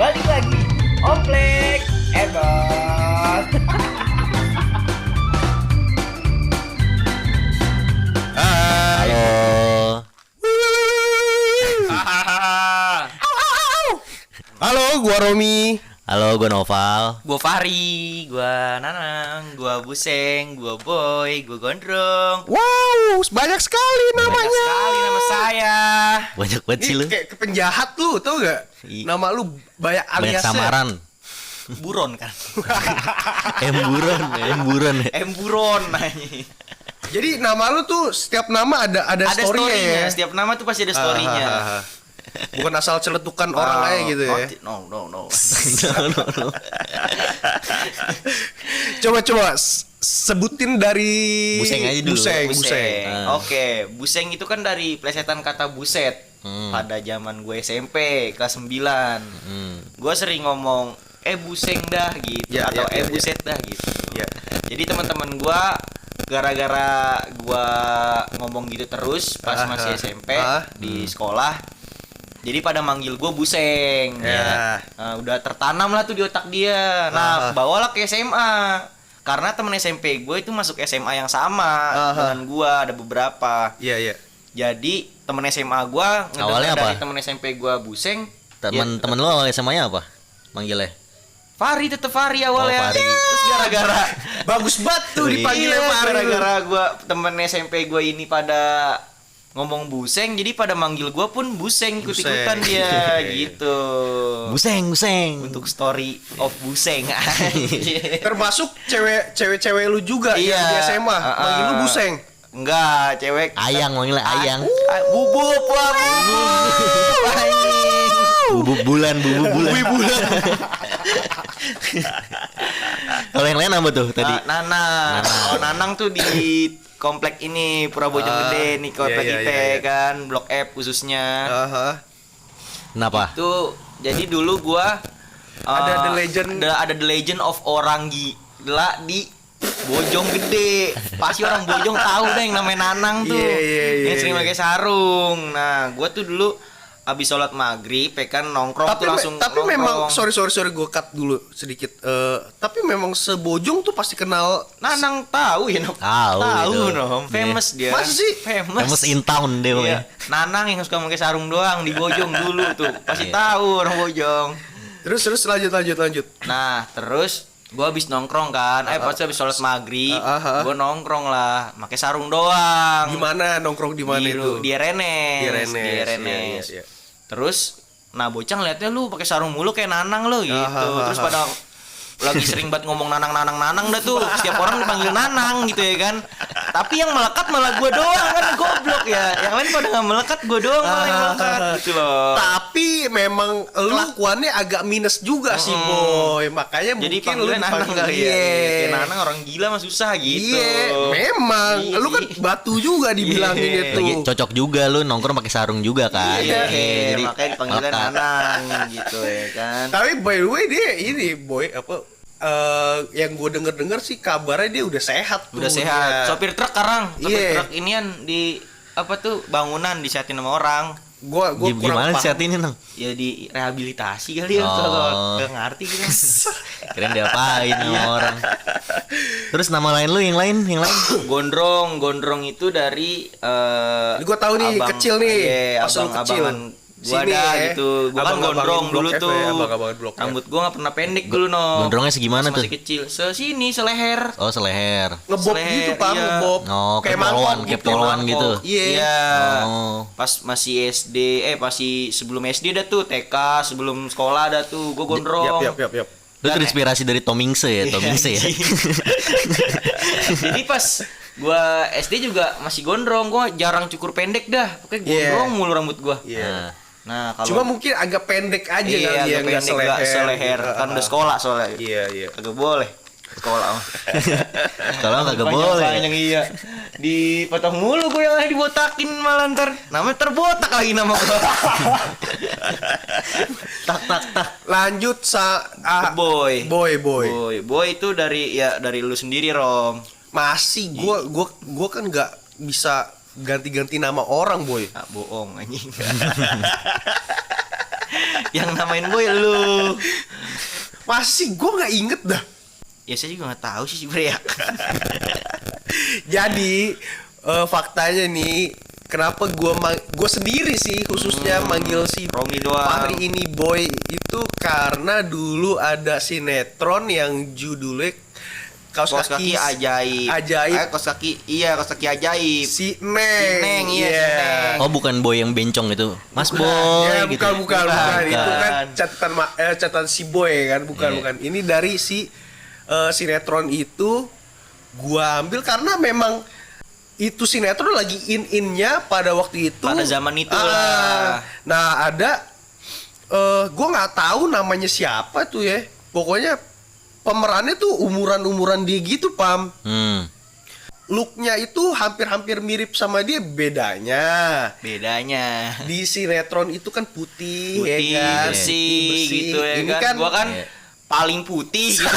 balik lagi Oplek Ebot. Halo. Halo, gua Romi. Halo, gue Noval. Gua Fahri, gua Nanang, gua Buseng, gua Boy, gua Gondrong. Wow, banyak sekali Banyak namanya. sekali nama saya. Banyak banget sih lu. Ini kayak penjahat lu, tau gak? Nama lu banyak Banyak aliasnya. samaran. Buron kan. Emburon. Emburon. Jadi nama lu tuh setiap nama ada Ada story-nya ya. Setiap nama tuh pasti ada story-nya. Bukan asal celetukan orang aja gitu ya. No. Coba sebutin dari Buseng aja dulu. Buseng. Oke, buseng itu kan dari plesetan kata buset. Pada zaman gue SMP kelas 9. Gue sering ngomong buseng dah gitu Ya, atau ya, buset dah gitu. Ya. Jadi teman-teman gue gara-gara gue ngomong gitu terus pas masih SMP di sekolah. Jadi pada manggil gue buseng ya. Nah, udah tertanam lah tuh di otak dia. Nah, bawalah ke SMA. Karena temen SMP gue itu masuk SMA yang sama dengan gue, ada beberapa. Iya. Jadi temen SMA gue Awalnya ngedengar apa? dari temen SMP gue buseng. Temen lu awal SMA-nya apa? Manggilnya? Fahri, tetep Fahri awalnya. Fahri. Terus gara-gara Bagus banget tuh dipanggilnya Fahri. gara-gara gue temen SMP gue ini pada ngomong buseng, jadi pada manggil gue pun buseng, ikut-ikutan dia gitu. Buseng. Untuk story of buseng. Termasuk cewek lu juga Iya. yang di SMA. Manggil lu Buseng. Enggak, cewek. Ayang manggilnya Ayang. Bubuk lah, bubuk. Anjing. Bubuk bulan. Kalau yang lain apa tuh tadi? Nanang. Oh, Nanang tuh di komplek ini Pura Bojong Gede nih, komplek iya, IT iya. kan, Blok F khususnya. Kenapa? Itu jadi dulu gua Ada The Legend of orang gila di Bojong Gede. Pasti orang Bojong tahu dah yang namanya Nanang tuh. Iya, Yang sering pakai sarung. Nah, gua tuh dulu abis sholat maghrib, kan nongkrong tuh langsung tapi nongkrong. memang sorry gue cut dulu sedikit. Tapi memang sebojong tuh pasti kenal. Nanang tahu ya, Nom? Tahu itu. Nom. Famous dia. Masa sih? Famous in town deh Iya. pokoknya. Nanang yang suka pakai sarung doang di Bojong dulu tuh. Pasti tahu orang Bojong. Terus lanjut. Nah, terus gua habis nongkrong kan. Pas habis sholat maghrib, gua nongkrong lah, pakai sarung doang. Gimana nongkrong di mana itu? Di Renes. Iya. Terus nah bocah ngeliatnya lu pakai sarung mulu kayak Nanang lu gitu. Terus pada lagi sering banget ngomong Nanang dah tuh. Setiap orang dipanggil Nanang gitu ya kan. Tapi yang melekat malah gua doang kan, goblok ya. Yang lain pada enggak melekat, gua doang malah yang melekat gitu loh. Tapi memang kelakuannya agak minus juga sih, Boy. Makanya Jadi mungkin lu panggilan Nanang dipanggil kali ya. Kayak Nanang orang gila mah susah gitu. Iya, memang. Lu kan batu juga dibilangin Iya. itu. Lagi cocok juga lu nongkrong pakai sarung juga kan. Iya, Jadi makanya dipanggilnya melekat. Nanang gitu ya kan. Tapi by the way dia ini, Boy, yang gue denger sih kabarnya dia udah sehat tuh. Udah sehat. dia. Sopir truk sekarang. Sopir Iya. truk inian di apa tuh bangunan disehatin sama orang. Gua kurang Gimana paham. saat ini nang? Ya di rehabilitasi kali ya Oh. kalau nggak ngerti gitu. Keren diapain sama orang. Terus nama lain lu yang lain? Gondrong itu dari Gua tahu nih, kecil nih. Iya, Pas lu kecil. abang-abangan gua Sini ada ya. gitu. Gua kan Abang-abangan gondrong Blok dulu F ya, tuh. abang-abangan Blok F. Rambut gua nggak pernah pendek dulu no. Gondrongnya segimana Pas tuh? masih kecil. Sini seleher. Oh, seleher. Ngebob Seleher, gitu, Pak, iya. ngebob. Oh, kayak mangkok poluan, gitu. kayak poluan gitu. Iya. Oh. Pas masih SD, masih sebelum SD dah tuh, TK, sebelum sekolah dah tuh, gue gondrong. Yap. Lu terinspirasi dari Tomingse ya, Tomingse ya. Jadi pas gua SD juga masih gondrong, gua jarang cukur pendek dah. Pokoknya gondrong mulu rambut gua. Iya. Nah, kalau Cuma mungkin agak pendek aja iya, kali ya, agak pendek, nggak seleher. Kan udah sekolah soalnya. Iya. Kagak boleh sekolah mah. Kalau nggak boleh. Panjang iya. Dipotong mulu gue yang dibotakin malah ntar. Namanya terbotak lagi nama gue. tak. Lanjut Boy. Boy. Itu dari lu sendiri, Rom. Masih gua kan nggak bisa ganti-ganti nama orang, Boy. Ah, bohong anjing. Yang namain boy lu. Masih gue nggak inget dah. Ya saya juga nggak tahu sih sebenarnya. Jadi faktanya nih, kenapa gue sendiri sih khususnya manggil si Romi doang. Fahri ini boy itu karena dulu ada sinetron yang judulnya Kaos Kaki ajaib. Kaos kaki ajaib. Si Si Neng, iya, si Neng. Oh, bukan boy yang bencong itu. Mas boy Ya, gitu. bukan. Itu kan Bukan. catatan si boy kan, bukan. Ini dari si sinetron itu gua ambil karena memang itu sinetron lagi in-innya pada waktu itu. Pada zaman itu lah. Nah, ada gua nggak tahu namanya siapa tuh ya. Pokoknya pemerannya tuh umuran-umuran dia gitu, Pam. Looknya itu hampir-hampir mirip sama dia, bedanya di sinetron itu kan putih ya kan? bersih gitu ya. Ini kan gua kan Iya. paling putih gitu.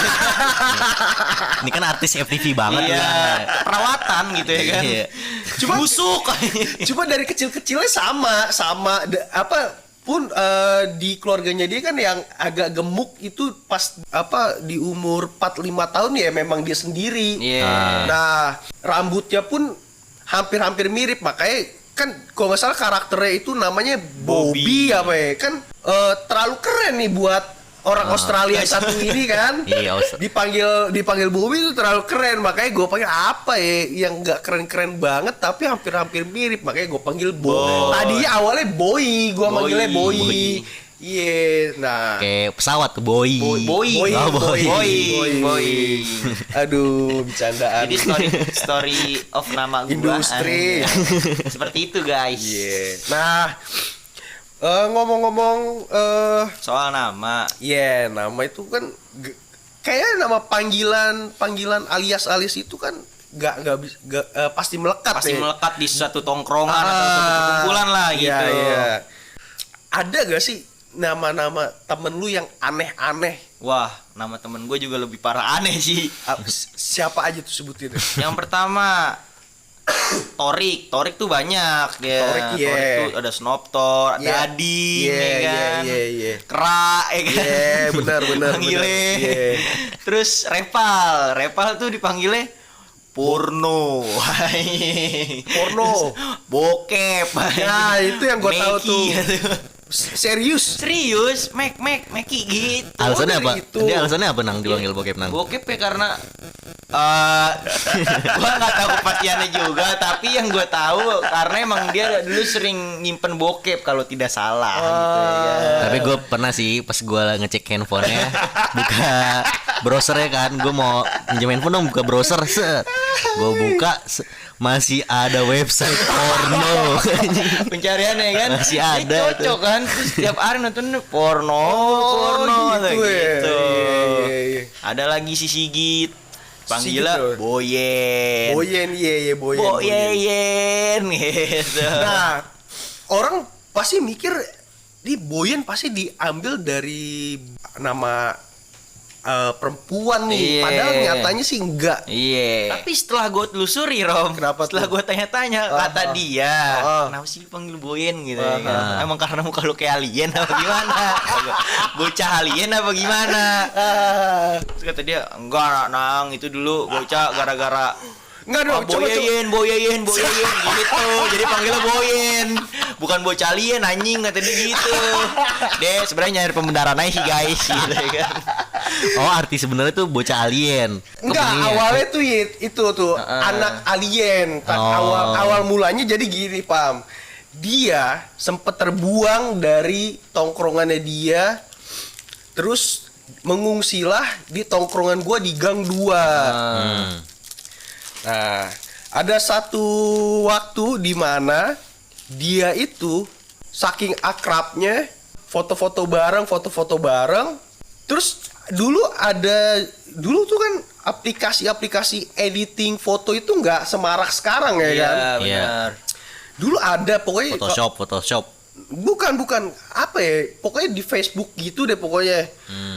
Ini kan artis FTV banget Iya, lah. perawatan gitu ya kan. Iya. Busuk. Cuma dari kecil-kecilnya sama pun di keluarganya dia kan yang agak gemuk itu pas di umur 4-5 tahun ya memang dia sendiri. Iya. Nah, rambutnya pun hampir-hampir mirip, makanya kan kalau nggak salah karakternya itu namanya Bobby apa ya, kan terlalu keren nih buat orang Australia yang satu ini kan. Iya, dipanggil Bobby itu terlalu keren, makanya gue panggil apa ya yang nggak keren-keren banget tapi hampir-hampir mirip, makanya gue panggil Boy. Tadinya awalnya Boy, gue manggilnya Boy. Iya, nah. Kayak pesawat tuh boy. Boy. Aduh, bercandaan. Jadi story of nama gua. Industri. Seperti itu, guys. Iya. Nah, ngomong-ngomong Soal nama. nama itu kan kayak nama panggilan alias itu kan nggak pasti melekat Pasti ya. melekat di suatu tongkrongan atau suatu perkumpulan lah gitu. Iya. Ada gak sih nama-nama temen lu yang aneh-aneh? Wah, nama temen gue juga lebih parah aneh sih. Siapa aja tuh sebutin? Yang pertama Torik tuh banyak ya. Torik, iya. Torik tuh ada Snoptor, ada Iya. Ading Iya, ya kan. iya. Kera ya kan. Iya, benar. Panggilnya. Iya. Terus Repal tuh dipanggilnya porno. Porno. Bokep. Ya, itu yang gua tahu Meki tuh. gitu. Serius? Meki gitu. Alasannya apa? Itu. Dia alasannya apa nang dipanggil bokep nang? Bokep ya karena gua nggak tahu kepastiannya juga, tapi yang gua tahu karena emang dia dulu sering nyimpen bokep kalau tidak salah gitu ya. Tapi gue pernah sih pas gue ngecek handphonenya, buka browsernya kan, gue mau pinjam handphone dong, buka browser, gue buka masih ada website porno. Pencariannya kan Masih dia ada cocok kan. Terus setiap hari nonton porno gitu ya. gitu. Iya. Ada lagi si Sigit panggilnya Sigit, Boyen Boyen gitu. Nah, orang pasti mikir di Boyen pasti diambil dari nama perempuan nih. Iya. Padahal nyatanya sih enggak. Iya. Tapi setelah gue telusuri, Rom, Kenapa setelah tuh? gue tanya-tanya, kata dia, kenapa sih dipanggil Boyen gitu ya kan? Emang karena muka lu kayak alien apa gimana? Bocah alien apa gimana? Terus kata dia, enggak nang, itu dulu bocah gara-gara Enggak dong, coba. Boyen gitu. Jadi panggilnya Boyen. Bukan bocah alien anjing kata dia gitu. Dia sebenarnya nyari pembenaran aja sih guys gitu ya kan. Oh, arti sebenarnya tuh bocah alien. Enggak, Kepentingan. awalnya tuh itu tuh anak alien. Awal mulanya jadi gini, Pam. Dia sempat terbuang dari tongkrongannya dia. Terus mengungsilah di tongkrongan gua di Gang 2. Nah, ada satu waktu di mana dia itu saking akrabnya foto-foto bareng. Terus dulu tuh kan aplikasi-aplikasi editing foto itu nggak semarak sekarang ya kan? Iya, benar. Dulu ada pokoknya Photoshop. bukan apa ya, pokoknya di Facebook gitu deh pokoknya.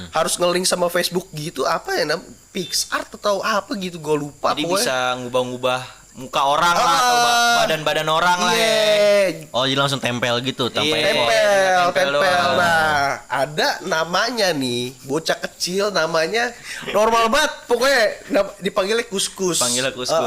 Harus nge-link sama Facebook gitu, apa ya PixArt atau apa gitu, gue lupa. Jadi pokoknya bisa ngubah-ngubah muka orang lah atau badan-badan orang lah ya. Oh, jadi langsung tempel gitu tanpa Iya. effort. Tempel Tempel. doang. Nah, ada namanya nih, bocah kecil namanya normal banget, pokoknya dipanggilnya Kuskus. Panggilnya Kuskus.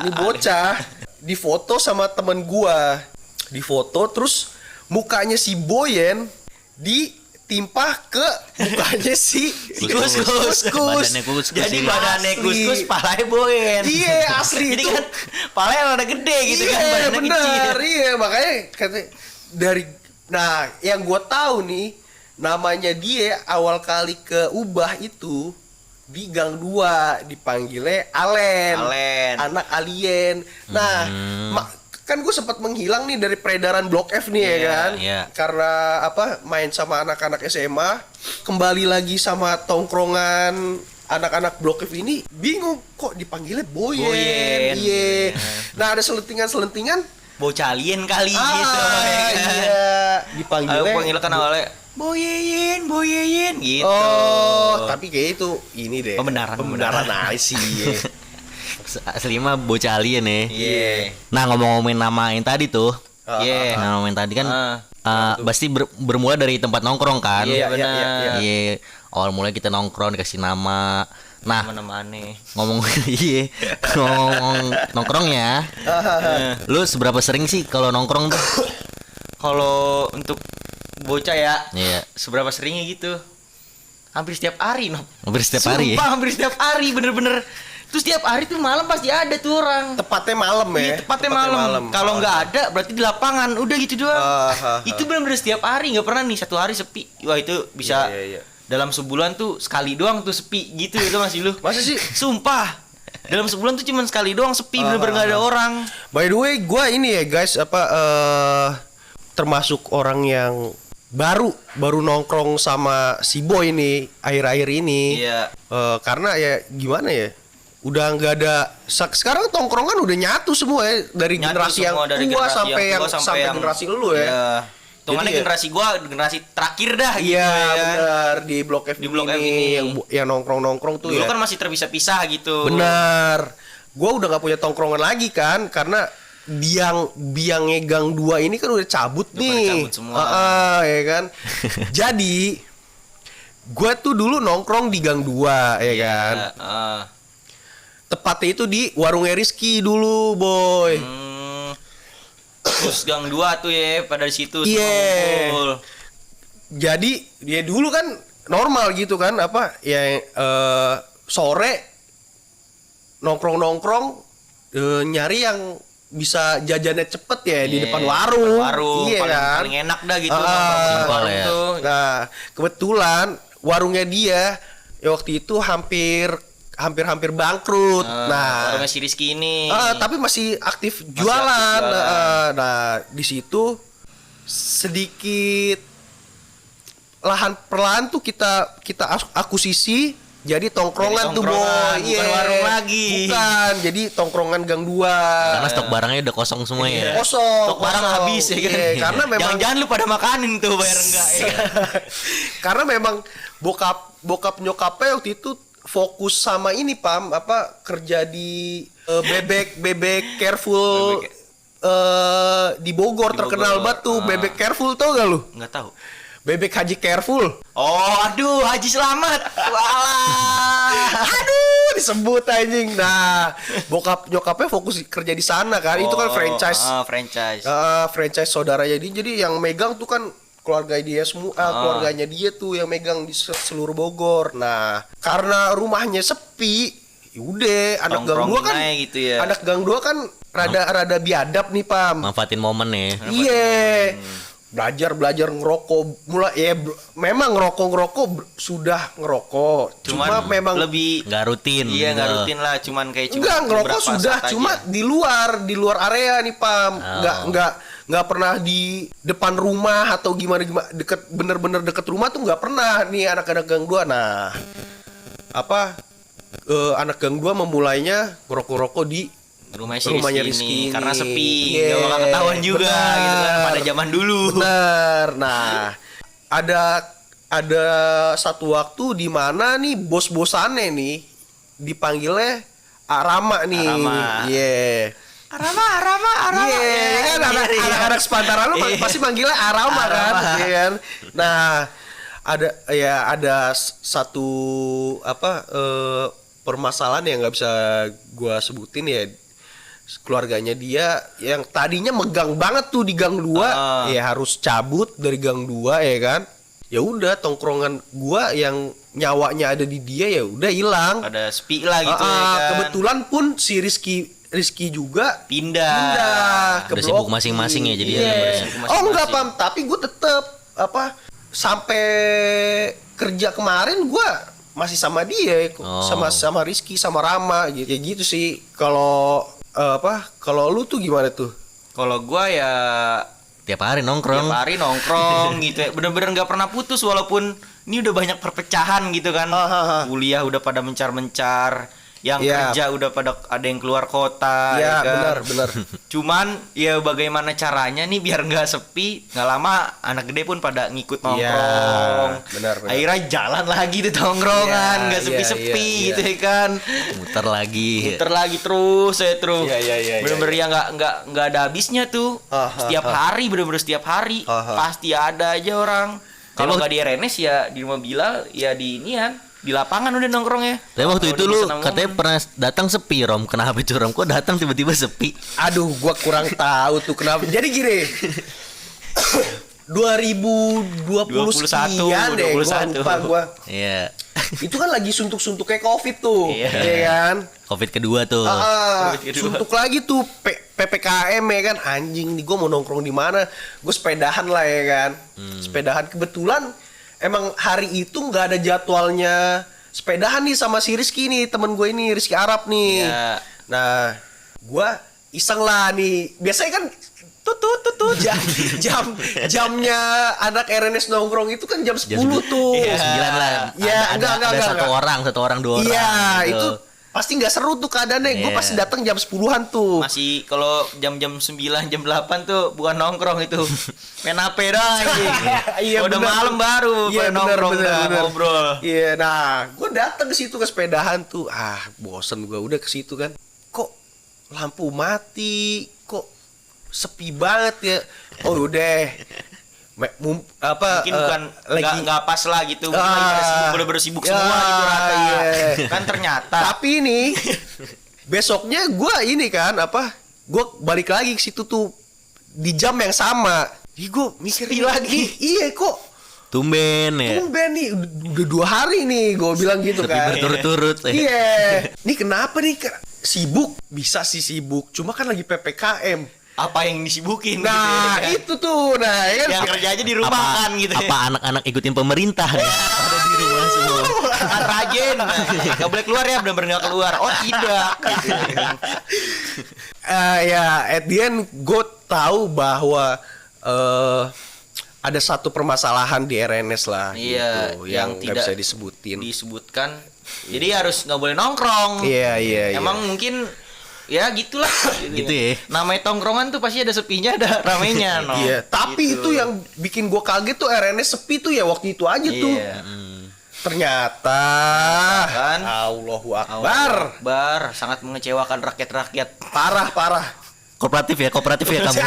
Ini bocah difoto sama temen gua. Difoto terus mukanya si Boyen ditimpa ke mukanya si Kuskus. Badannya Kuskus. Jadi Iya. badannya Asli. Kuskus, palanya Boyen. Iya, asli Jadi itu. kan palanya rada gede gitu kan, Iya badannya benar, kecil. iya makanya katanya dari yang gue tahu nih namanya dia awal kali ke Ubah itu di Gang 2 dipanggilnya Alen, anak alien. Nah, kan gue sempat menghilang nih dari peredaran Blok F nih ya kan, karena main sama anak-anak SMA, kembali lagi sama tongkrongan anak-anak Blok F ini, bingung kok dipanggilnya Boyen. Iya. Nah, ada selentingan Bocah alien kali gitu. ya kan? Iya, dipanggilnya Panggil kan awalnya Boyeyen gitu. Oh, tapi kayak itu ini deh. Pembenaran aja sih. Iya. Asli mah bocah alien ya. Iya. Nah, ngomong-ngomongin nama yang tadi tuh. Iya. Nah, ngomongin tadi kan pasti bermula dari tempat nongkrong kan. Iya, benar. Iya. Awal mulai kita nongkrong dikasih nama. Nah, Nama-nama aneh. ngomong ngomong nongkrongnya. Lu seberapa sering sih kalau nongkrong tuh? Kalau untuk bocah ya, Iya. seberapa seringnya gitu? Hampir setiap hari, no. Hampir setiap hari. Sumpah, hampir setiap hari, bener-bener. Terus setiap hari tuh malam pasti ada tuh orang. Tepatnya malam ya. Iya, tepatnya malam. Kalau nggak ada, berarti di lapangan. Udah gitu doang. Itu bener-bener setiap hari, nggak pernah nih satu hari sepi. Wah, itu bisa Iya. dalam sebulan tuh sekali doang tuh sepi gitu itu masih lu. Masa sih? Sumpah. Dalam sebulan tuh cuman sekali doang sepi, bener-bener nggak ada orang. By the way, gua ini ya guys, termasuk orang yang baru nongkrong sama si Boy ini akhir-akhir ini. Iya. Karena ya gimana ya? Udah nggak ada sekarang tongkrongan udah nyatu semua ya dari Nyatu generasi yang semua, dari tua generasi sampai yang yang tua sampai sampai yang- generasi lu ya. Iya. Tuhannya Jadi ya- generasi gua, generasi terakhir dah gitu Iya, ya. benar di Blok F Di Blok F ini. yang nongkrong tuh Dulu ya. kan masih terpisah-pisah gitu. Benar. Gua udah nggak punya tongkrongan lagi kan karena biangnya Gang 2 ini kan udah cabut Udah pada nih. cabut semua. Ya kan. Jadi gua tuh dulu nongkrong di Gang 2 ya kan. Tepatnya itu di warungnya Rizky dulu, Boy. Terus Gang 2 tuh ya pada di situ semua Iya. ngumpul. Jadi dia dulu kan normal gitu kan sore nongkrong nyari yang bisa jajannya cepet ya di Iya, depan warung. Iya paling, kan. paling enak dah gitu. Ah, nongkrong di simpel warung ya. tuh. Nah, kebetulan warungnya dia waktu itu hampir bangkrut. Warungnya si Rizky ini. Tapi masih aktif Masih jualan. aktif jualan. Nah, di situ sedikit perlahan tuh kita akuisisi jadi tongkrongan Jadi tuh, tongkrongan, Boy. bukan Iya. warung lagi. Bukan, jadi tongkrongan Gang 2. Karena stok barangnya udah kosong semua ya. Kosong. Stok barang kosong. habis ya kan. Iya, karena memang Jangan-jangan lu pada makanin tuh bayar enggak ya kan. karena memang bokap nyokapnya waktu itu fokus sama ini kerja di bebek careful di Bogor Di terkenal Bogor. banget tuh bebek careful, tau gak lu? Enggak tahu. Bebek Haji Careful. Oh, aduh, Haji Selamat. Walah. Aduh, disebut anjing. Nah, bokap nyokapnya fokus kerja di sana kan. Itu kan franchise. Franchise. Franchise saudaranya dia. Jadi yang megang tuh kan keluarga dia semua, keluarganya dia tuh yang megang di seluruh Bogor. Nah, karena rumahnya sepi, udah anak Gang 2 kan. Gitu ya. Anak Gang 2 kan rada biadab nih, Pam. Manfaatin momen ya. Iya. Belajar ngerokok memang ngerokok sudah ngerokok cuma memang lebih nggak rutin. Iya, nggak rutin lah, cuman kayak enggak ngerokok beberapa sudah saat cuma aja. di luar area nih, Pam. Nggak pernah di depan rumah atau gimana bener-bener deket rumah tuh nggak pernah nih anak-anak Gang 2. Nah, anak Gang 2 memulainya ngerokok di rumahnya Rizky ini. karena sepi, Iya, nggak bakal ketahuan juga benar. gitu kan pada zaman dulu. Bener. Nah, ada satu waktu di mana nih bos-bosannya nih dipanggilnya Arama nih. Arama. Iya. Arama. Iya, kan anak-anak sepantaran lu pasti manggilnya Arama kan, iya kan. Nah, ada satu permasalahan yang nggak bisa gua sebutin ya. Keluarganya dia yang tadinya megang banget tuh di gang 2, ya harus cabut dari gang 2 ya kan. Ya udah tongkrongan gua yang nyawanya ada di dia ya udah hilang. Ada sepi lah gitu ya kan. Kebetulan pun si Rizky juga pindah ke udah sibuk masing-masing ya jadi Iya. masing-masing. Oh enggak Pam, tapi gue tetep sampai kerja kemarin gue masih sama dia, sama Rizky, sama Rama gitu. Ya gitu sih. Kalau lu tuh gimana tuh? Kalau gua ya tiap hari nongkrong. tiap hari nongkrong gitu ya. Bener-bener nggak pernah putus walaupun ini udah banyak perpecahan gitu kan. Kuliah udah pada mencar-mencar. Yang kerja udah pada ada yang keluar kota ya kan? benar. Cuman ya bagaimana caranya nih biar nggak sepi, nggak lama anak gede pun pada ngikut nongkrong. Benar. Akhirnya jalan lagi tuh tongkrongan, nggak sepi-sepi gitu ya kan. Muter lagi terus Iya. bener-bener ya nggak ada habisnya tuh. Setiap hari bener-bener setiap hari pasti ada aja orang. Kalau nggak di RNS ya di rumah Bilal ya di inian. Di lapangan udah nongkrongnya. Tapi waktu itu lu katanya pernah datang sepi, Rom. Kenapa itu, Rom? Kok datang tiba-tiba sepi? Aduh, gua kurang tahu tuh kenapa. Jadi gini. 2021 sekian deh, gua lupa gua. Iya. Itu kan lagi suntuk-suntuknya Covid tuh, Iya. ya kan? Covid kedua tuh. Suntuk lagi tuh PPKM ya kan, anjing nih gue mau nongkrong di mana? Gue sepedahan lah ya kan, sepedahan kebetulan emang hari itu nggak ada jadwalnya sepedahan nih sama si Rizky nih, temen gue ini Rizky Arab nih. Ya. Nah, gue iseng lah nih, biasanya kan jamnya anak RNS nongkrong itu kan jam 10 tuh. Jam 9 lah. Ya, Ada satu orang, 2 orang. Iya, gitu. itu pasti nggak seru tuh keadaannya. Gue pasti datang jam 10-an tuh. Masih kalau jam-jam 9, jam 8 tuh bukan nongkrong itu. Main HP doang anjing. Iya, udah bener. malam baru Iya, pada nongkrong dah, ngobrol. Iya, nah, gue datang ke situ ke sepedahan tuh. Bosen gue udah ke situ kan. Kok lampu mati? Kok sepi banget ya? Oh, udah. Mungkin bukan nggak pas lah gitu. Mungkin lagi pada sibuk, bener-bener sibuk semua gitu rata. Kan ternyata. Tapi ini besoknya gue ini kan gue balik lagi ke situ tuh di jam yang sama. Gue mikir lagi. Iya kok. Tumben ya. Tumben nih udah 2 hari nih gue bilang gitu Sepi kan. berturut-turut. Iya. Ini kenapa nih sibuk? Bisa sih sibuk. Cuma kan lagi PPKM. Apa yang disibukin Nah, gitu ya, kan? itu tuh. Nah, ya kan yang kerja aja di rumah kan gitu. Apa anak-anak ikutin pemerintah ya? Ada di rumah semua. Kan rajin. Nggak boleh keluar ya, benar-benar nggak keluar. Oh tidak. Ya, at the end gue tahu bahwa ada satu permasalahan di RNS lah Iya, gitu, yang nggak tidak bisa disebutkan. Jadi harus nggak boleh nongkrong. Iya. Emang mungkin ya gitulah Gitu ya. Namanya tongkrongan tuh pasti ada sepinya ada ramenya no. Iya, tapi Gitu. itu yang bikin gue kaget tuh RNS sepi tuh ya waktu itu aja tuh. Iya. Ternyata Kan? Allahu Akbar. Akbar sangat mengecewakan rakyat-rakyat. Parah. Kooperatif ya kamu.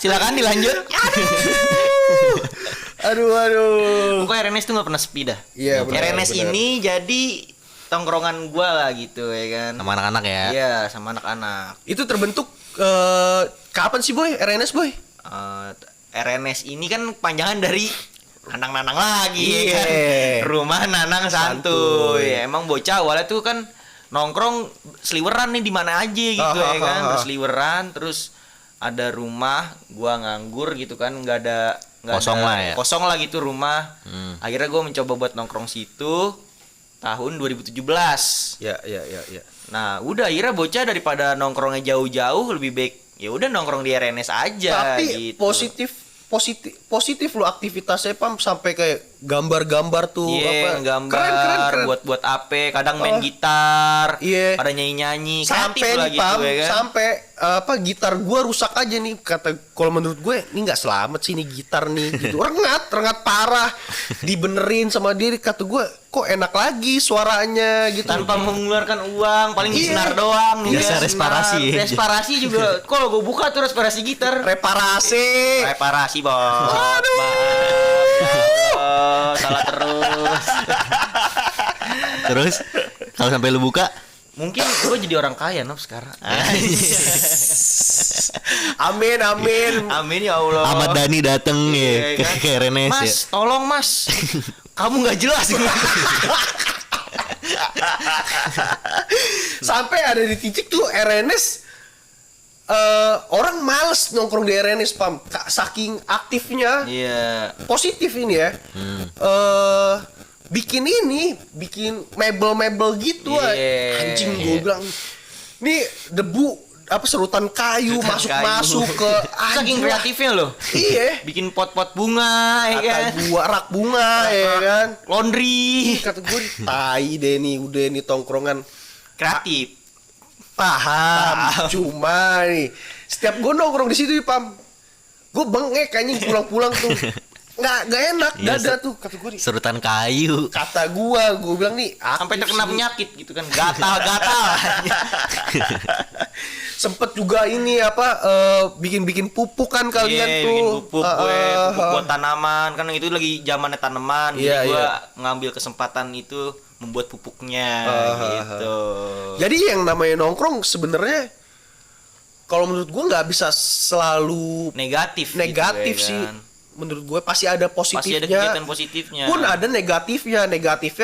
Silakan dilanjut. Aduh. Pokoknya RNS tuh nggak pernah sepi dah. Iya, benar, RNS benar. ini jadi tongkrongan gua lah gitu ya kan. Sama anak-anak ya. Iya, sama anak-anak. Itu terbentuk kapan sih Boy? RNS Boy? RNS ini kan panjangan dari Nanang-nanang lagi ya Iya. kan. Rumah Nanang Santuy. Emang bocah awalnya tuh kan nongkrong seliweran nih di mana aja gitu ya kan. Terus seliweran, terus ada rumah gua nganggur gitu kan, nggak Kosong ada, lah ya? kosong lah gitu rumah. Akhirnya gua mencoba buat nongkrong situ tahun 2017. Ya. Nah, udah akhirnya bocah daripada nongkrongnya jauh-jauh lebih baik ya udah nongkrong di RNS aja Tapi gitu. positif lo aktivitasnya Pam sampai kayak gambar-gambar tuh apa gambar keren. buat AP, kadang main gitar, Iya. pada nyanyi-nyanyi, Sampai kreatif lah nih gitu Pam, ya kan. sampai apa gitar gua rusak aja nih, kata kalau menurut gue ini nggak selamat sih nih gitar nih gitu. rengat parah, dibenerin sama diri, kata gue kok enak lagi suaranya gitu. Tanpa mengeluarkan uang, paling Iya. senar doang nih Bisa kan. resparasi. Senar. Resparasi juga. Kalau gue buka tuh resparasi gitar. Reparasi Bos. Aduh. Maaf, salah terus. Terus kalau sampai lu buka, Mungkin gue jadi orang kaya sekarang. amin Amin ya Allah. Ahmad Dhani dateng Iya, ya kan? ke RNS ya. Mas, tolong Mas. Kamu nggak jelas. sampai ada di titik tuh RNS orang males nongkrong di RNS Pam, saking aktifnya. Iya. Positif ini ya. Bikin mebel gitu. Iya. Anjing gue bilang nih debu apa serutan kayu masuk ke Saking anjing. kreatifnya loh. Iya. Bikin pot-pot bunga ya kan. Kata gua rak bunga ya kan. Laundry. Kata gue tai deh nih udah nih tongkrongan. Kreatif. Paham. Cuma nih setiap gue nongkrong di situ Pam, gue bengek anjing pulang-pulang tuh. Nggak enak Iya, dada tuh kata gue. Serutan kayu. Kata gue bilang nih Sampai aktif terkena sih. penyakit gitu kan. Gatal-gatal. Sempet juga ini apa bikin pupuk kan kalian Iya, tuh. bikin pupuk gue, pupuk buat tanaman. Kan itu lagi zamannya tanaman. Iya, Jadi gue iya. ngambil kesempatan itu membuat pupuknya gitu. Jadi yang namanya nongkrong sebenarnya kalau menurut gue nggak bisa selalu Negatif negatif gitu, ya sih. kan. Menurut gue pasti ada Pasti ada positifnya. kegiatan positifnya. Pun ada negatifnya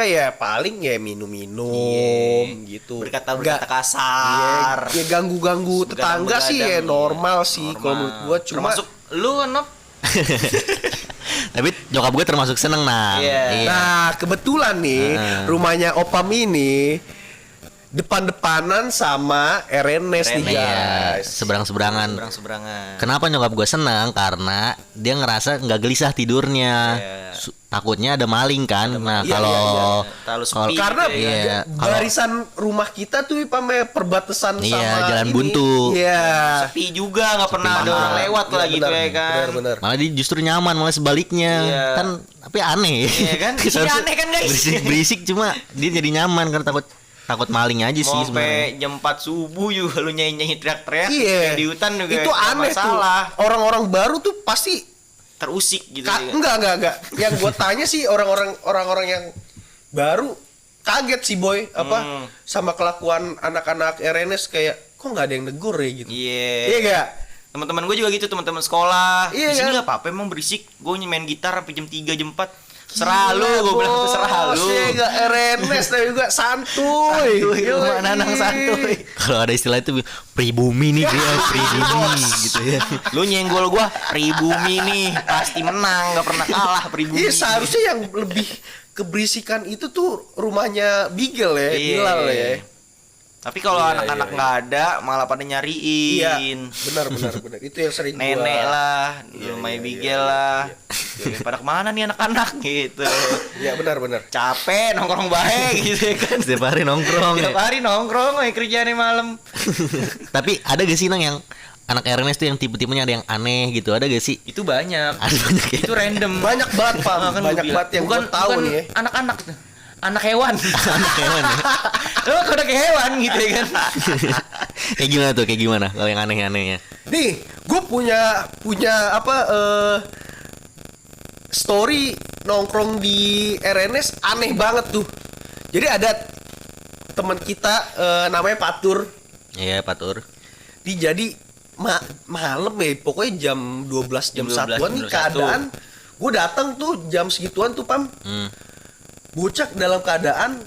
ya paling ya minum-minum gitu. Berkata Nggak- kasar. ya ganggu-ganggu tetangga sih ya Begadang-begadang, normal iya. sih Normal. kalau menurut gua cuma termasuk lu Nop. Tapi nyokap gue termasuk seneng nah. Iya. nah kebetulan nih rumahnya Opam ini depan-depanan sama RNS nih RNS. guys. Seberang-seberangan. Seberang-seberangan. Kenapa nyokap gue senang? Karena dia ngerasa nggak gelisah tidurnya. Iya. Takutnya ada maling kan. Nah Iya, kalau Terlalu kalau- sepi. Karena gitu ya. Iya. barisan rumah kita tuh Pam ya, perbatasan Iya, sama jalan ini. buntu. Iya. Sepi juga, nggak pernah ada banget. orang lewat Iya, lah gitu benar, ya kan. benar. malah dia justru nyaman, malah sebaliknya Iya. kan. Tapi aneh. Iya kan? Iya, aneh kan, guys? Berisik cuma dia jadi nyaman karena takut maling aja sih Mau sebenarnya. sampai jam 4 subuh juga lu nyanyi-nyanyi teriak-teriak Iya. di hutan juga Itu nggak aneh masalah. tuh. Orang-orang baru tuh pasti Terusik gitu. ya. enggak. Yang gue tanya sih orang-orang yang baru kaget sih boy apa sama kelakuan anak-anak RNS kayak kok nggak ada yang negur ya gitu. Iya. Iya gak? Teman-teman gue juga gitu, teman-teman sekolah. Iya, Di sini kan? nggak apa-apa emang berisik. Gue main gitar sampai jam 3 jam 4. Serah lu, gue bilang tuh serah lu. Iya gak RNS tapi juga santuy. Santuy, Yoi. rumah nanang santuy. Kalau ada istilah itu pribumi nih dia, pribumi gitu ya. Lu nyenggol gua pribumi nih pasti menang, nggak pernah kalah pribumi. Iya seharusnya yang lebih keberisikan itu tuh rumahnya Bigel ya, Iya. Bilal ya. Tapi kalau Iya, anak-anak iya, nggak ada malah pada Iya, nyariin. benar. Itu yang sering Nenek gua. lah, Iya, rumah iya, Bigel iya, lah. iya. Pada kemana nih anak-anak gitu. Iya benar. Capek nongkrong baik gitu ya kan. Setiap hari nongkrong ya. Tiap hari nongkrong, kerjaan malam. Tapi ada gak sih Nang yang anak RNS tuh yang tipe-tipenya ada yang aneh gitu, ada gak sih? Itu banyak. Ada banyak ya. Itu random. Banyak banget Pak, Nah, kan banyak gua bilang. banget yang bukan, gua tahu bukan nih ya. anak-anak tuh. Anak hewan. Anak hewan ya. Lo udah kayak hewan gitu ya kan. Kayak gimana tuh? Kayak gimana kalau yang aneh-anehnya? Nih, gue punya apa story nongkrong di RNS aneh banget tuh. Jadi ada teman kita namanya Patur. Iya, Patur. Dia jadi malam ya, pokoknya jam 12 jam 12, 1-an nih jam 1. keadaan. Gue datang tuh jam segituan tuh Pam. Bocah dalam keadaan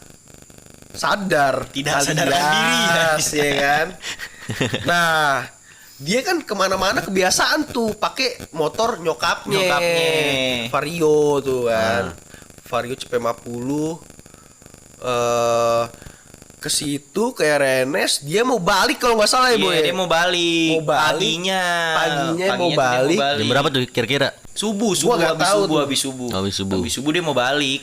sadar, Tidak sadarkan diri, alias, ya kan. Nah, dia kan kemana-mana kebiasaan tuh pakai motor nyokapnya, Vario tuh kan, Vario CP50. ke situ ke RNS, dia mau balik kalau nggak salah ya, Boy. Iya, dia mau balik. Mau balik. Paginya Mau tuh dia balik. Jam berapa tuh kira-kira? Subuh, Gua nggak tahu tuh. habis subuh. Habis subuh. Habis subuh dia mau balik.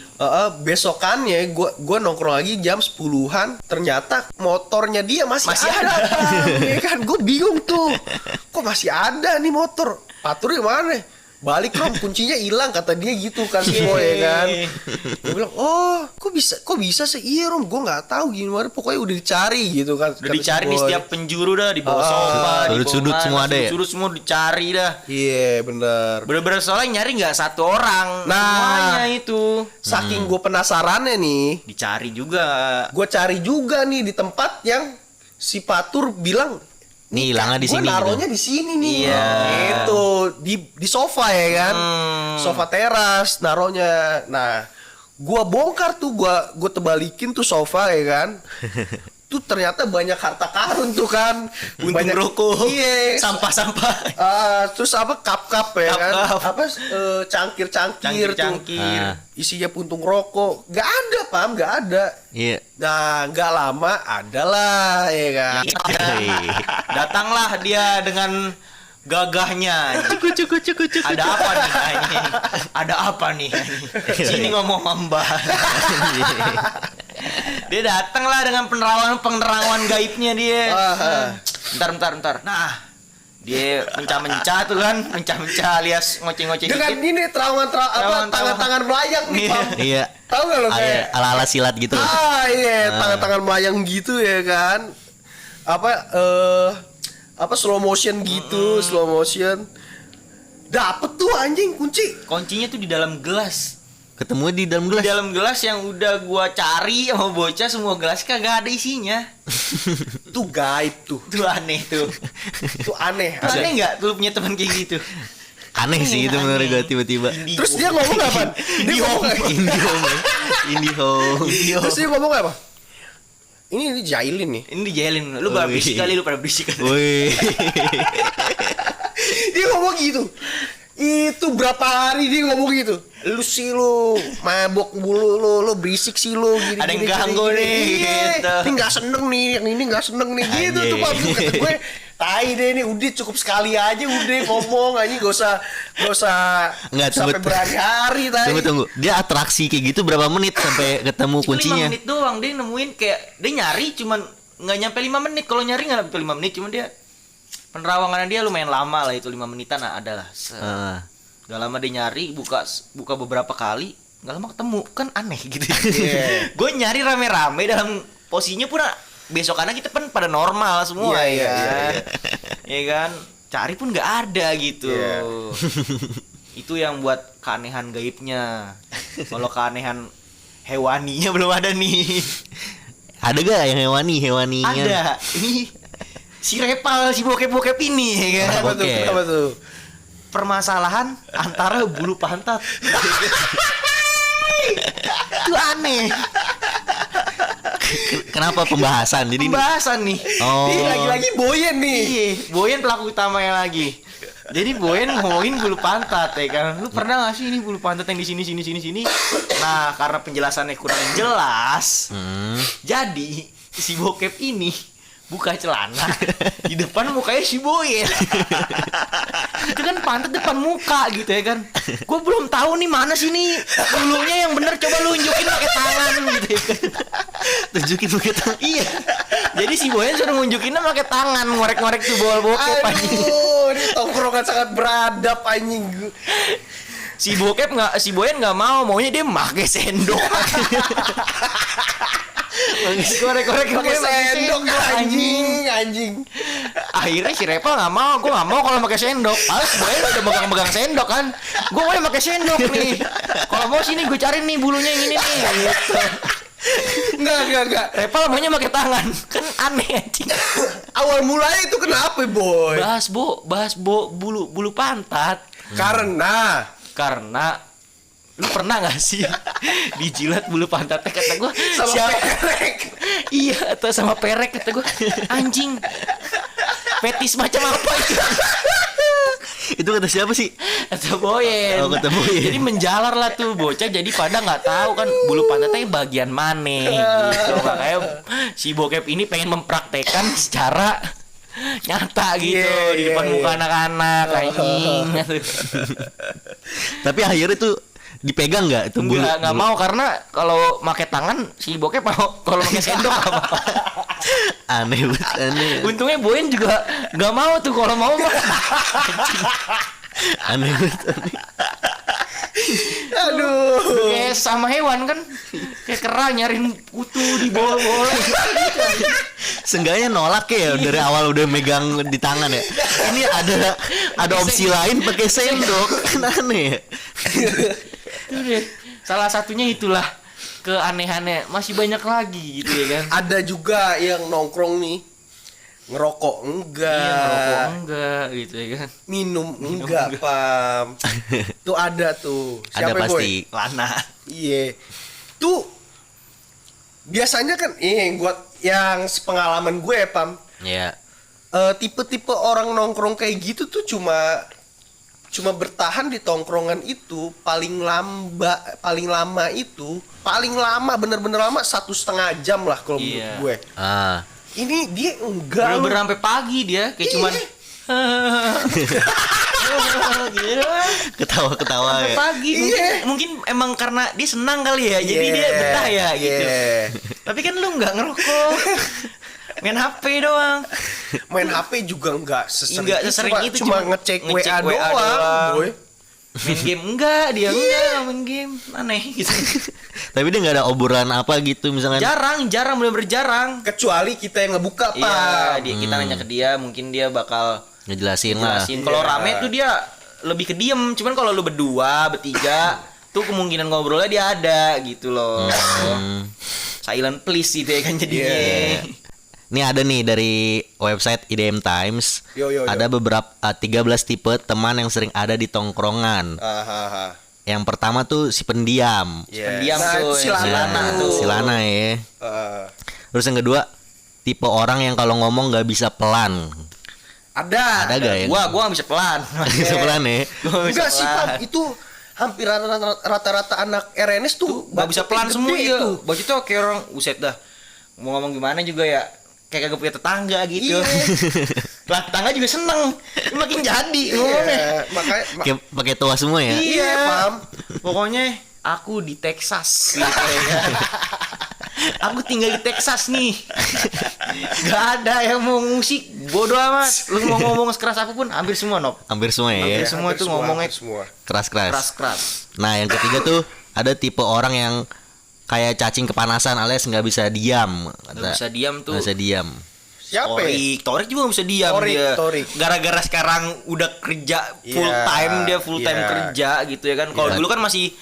Besokannya gua nongkrong lagi jam 10-an, ternyata motornya dia masih ada. Bang. Ya kan, gue bingung tuh. Kok masih ada nih motor? Paturnya mana? Balik Rom, kuncinya hilang kata dia gitu kan si Boy ya kan. Gue bilang, "Oh, kok bisa sih?" "Iya Rom, gue nggak tahu gimana, pokoknya udah dicari gitu kan." Udah kata si dicari di Boy. setiap penjuru dah, di bawah sofa, di sudut-sudut bawah semua mana, ada ya? Sudut semua dicari dah. Iya, bener. Bener-bener soalnya nyari nggak satu orang, Nah. semuanya itu Saking gue penasarannya nih, dicari juga. gue cari juga nih di tempat yang si Patur bilang, Nih hilangnya di gue sini. naruhnya Gitu. di sini nih. Iya. Itu di sofa ya kan. Sofa teras naruhnya. Nah, gua bongkar tuh, gua tebalikin tuh sofa ya kan. Tuh ternyata banyak harta karun tuh kan. Untung Banyak rokok. Iya. Sampah-sampah. Terus apa cup ya kan. Cup-cup. Apa cangkir-cangkir tuh. Cangkir-cangkir. Isinya puntung rokok. Gak ada, Pam, gak ada. Iya. Nah, gak lama adalah ya kan. Datanglah dia dengan gagahnya. Cukup. Ada apa nih? anjing? Ada apa nih? anjing? Sini ngomong Mbak. Dia datanglah dengan penerawan gaibnya dia. Bentar. Nah, dia mencah-mencah tuh kan, mencah-mencah alias ngoceh-ngoceh Dengan dikit. ini Terawan. tangan-tangan melayang nih, Iya. Pam. Iya. Tahu gak lo kayak Ala-ala silat gitu. iya, tangan-tangan melayang gitu ya kan. Apa slow motion gitu, slow motion. Dapet tuh anjing kunci. Kuncinya tuh di dalam gelas. Ketemu di dalam Di gelas. dalam gelas yang udah gua cari sama bocah, semua gelas kagak ada isinya. Itu gaib tuh. Itu aneh tuh. Itu aneh. Itu aneh nggak tuh punya teman kayak gitu? Aneh sih itu menurut gue tiba-tiba. Terus dia ngomong apa? Dia ngomong apa? Indihome. Terus dia ngomong apa? Ini jahilin nih. Ini dijailin. Lu pada berisik kali, lu pada berisik kali. Woi. Dia ngomong gitu. Itu berapa hari dia ngomong gitu. Lu sih lu mabok mulu lu berisik sih lu gini. Ada yang ganggu nih, Iya, gitu. ini nggak seneng nih, yang ini nggak seneng nih gitu tuh Pak. Anjing. Kata gue, tai deh ini udah cukup sekali aja udah ngomong aja gak usah Nggak, tunggu. sampai berhari-hari tai. Tunggu. Dia atraksi kayak gitu berapa menit sampai ketemu Cuma kuncinya? 5 menit doang dia nemuin, kayak dia nyari cuman nggak nyampe 5 menit. Kalau nyari nggak nyampe 5 menit, cuma dia penerawangan dia lumayan lama lah, itu 5 menitan ada lah. Gak lama dia nyari, buka beberapa kali, gak lama ketemu, kan aneh gitu. Yeah. Gue nyari rame-rame dalam posisinya pun besokannya kita kan pada normal semua. Iya, Ya kan, cari pun gak ada gitu. Iya. Itu yang buat keanehan gaibnya. Kalau keanehan hewaninya belum ada nih. Ada gak yang hewaninya? Ada. Ini si Repal, si bokep-bokep ini ya kan. Apa tuh? Oke. Apa tuh? Permasalahan antara bulu pantat. Itu aneh. Kenapa pembahasan? Jadi Pembahasan nih. Oh. Ini lagi-lagi Boyen nih. Iya, Boyen pelaku utamanya lagi. Jadi Boyen ngomongin bulu pantat ya kan. Lu pernah gak sih ini bulu pantat yang di sini? Nah, karena penjelasannya kurang jelas. Jadi si bokep ini buka celana di depan mukanya si Boyen. Itu kan pantat depan muka gitu ya kan. Gue belum tahu nih mana sih nih bulunya yang bener, coba lu unjukin pakai tangan gitu ya kan. tunjukin pakai tangan. Iya. Jadi si Boyen suruh nunjukinnya pakai tangan, ngorek-ngorek tuh bol bokep anjing. Aduh, ini tongkrongan sangat beradab anjing. Si Boyen nggak maunya dia pakai sendok. Korek-korek Pakai sendok anjing. Akhirnya si Repa nggak mau, gue nggak mau kalau pakai sendok. Pas Boyen udah megang sendok kan, gue mau pakai sendok nih. Kalau mau sini gue cari nih bulunya yang ini nih. Gitu. Enggak. Repa maunya pakai tangan, kan aneh anjing. Awal mulanya itu kenapa, Boy? Bahas bulu pantat. Karena lu pernah gak sih dijilat bulu pantatnya, kata gue Sama perek. Iya, atau sama perek, kata gue anjing. Fetis macam apa itu? Itu Itu kata siapa sih? Kata Boyen. Oh, kata Boyen. Jadi menjalar lah tuh bocah, jadi pada nggak tahu kan bulu pantatnya bagian mana gitu. Makanya si bokep ini pengen mempraktekkan secara nyata gitu di depan muka anak-anak anjing. Tapi akhirnya tuh dipegang nggak itu bulu? Nggak mau, karena kalau pakai tangan si bokep mau, kalau pakai sendok apa? Aneh banget, aneh. Untungnya Boyen juga nggak mau tuh, kalau mau mah. Aneh banget, aneh. Aduh. Kayak sama hewan kan, kayak kera nyariin kutu di bola-bola. Seenggaknya nolak ya dari awal udah megang di tangan ya. Ini ada opsi lain pakai sendok, kan aneh ya. Itu deh, salah satunya itulah keanehannya. Masih banyak lagi gitu ya kan. Ada juga yang nongkrong nih, ngerokok enggak, Iya, ngerokok enggak gitu ya kan. minum enggak, Pam. Tuh ada tuh. Ada Siapa, pasti. Boy? Lana. Iya. Tuh biasanya kan yang sepengalaman gue ya, Pam. Ya. Tipe-tipe orang nongkrong kayak gitu tuh cuma bertahan di tongkrongan itu paling lama itu paling lama bener-bener lama 1,5 jam lah kalau menurut Iya. gue. Ah. Ini dia enggak. Bener-bener sampai pagi dia kayak cuman gitu. Ketawa-ketawa Sampai ya. pagi. Mungkin emang karena dia senang kali ya. Jadi dia betah ya gitu. Tapi kan lu nggak ngerokok. Main HP doang. Main HP juga enggak Nggak sesering itu, cuma cuma ngecek ngecek WA WA doang, doang. boy. Main game enggak, dia enggak main game. Aneh gitu. Tapi dia nggak ada obrolan apa gitu misalnya. Jarang bener-bener jarang. Kecuali kita yang ngebuka, Iya, Pak. kita nanya ke dia, mungkin dia bakal Ngejelasin lah. jelasin. Kalau Iya. rame tuh dia lebih ke diem. Cuman kalau lu berdua, bertiga, tuh kemungkinan ngobrolnya dia ada gitu loh. Silent please gitu ya kan jadinya. Iya. Ini ada nih dari website IDM Times. Yo. Ada beberapa 13 tipe teman yang sering ada di tongkrongan. Aha. Yang pertama tuh si pendiam. Pendiam Nah, tuh, si yang Lana tuh. Si Lana ya. Terus yang kedua, tipe orang yang kalau ngomong nggak bisa pelan. Ada. Ada gak ya? Gua nggak bisa pelan. Bisa pelan ya. Gua nggak bisa Enggak sih, pelan. Pam. Itu hampir rata-rata anak RNS tuh Nggak bisa pelan gede semua ya. tuh. Baju tuh kayak orang uset dah. Mau ngomong gimana juga ya. Kayak kagak punya tetangga gitu. Iya. Lah tetangga juga seneng. Makin jadi ngomongnya. Iya, makanya Kayak pakai tua semua ya. iya, Pam. Pokoknya aku di Texas gitu ya. Aku tinggal di Texas nih. Gak ada yang mau musik, bodoh amat. Lu mau ngomong sekeras apapun, hampir semua Nop. Hampir semua ya. Hampir semua Hampir tuh ngomongnya semua. Keras-keras. keras-keras. Nah, yang ketiga tuh ada tipe orang yang kayak cacing kepanasan alias nggak bisa diam. Nggak bisa diam tuh. Nggak bisa diam. Siapa? ya? Torik juga gak bisa diam Torik. Gara-gara sekarang udah kerja full Iya, time, dia full time iya. kerja gitu ya kan. Kalau Iya. dulu kan masih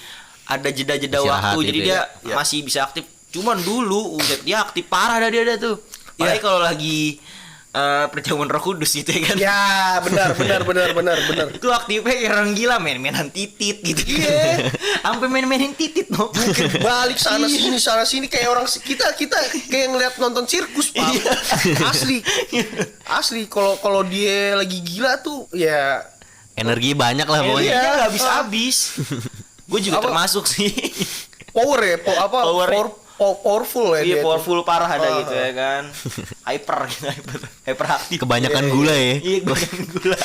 ada jeda-jeda Istirahat waktu, jadi gitu dia ya. masih bisa aktif. Cuman dulu dia aktif parah dah dia tuh. Apalagi kalau lagi perjamuan Roh Kudus gitu ya kan. Ya, benar. Itu aktifnya kayak orang gila, main-mainan titit gitu. Iya. Sampai main-mainin titit no. Balik sana sini kayak orang kita kayak ngeliat nonton sirkus, Pak. Asli kalau dia lagi gila tuh ya Energi banyak lah pokoknya. Iya, nggak habis. Gue juga Apa? termasuk sih. power ya, powerful ya Iya, dia. tuh. powerful parah ada gitu ya kan. Hyper hyperaktif. Kebanyakan gula ya. Iya, kebanyakan gula.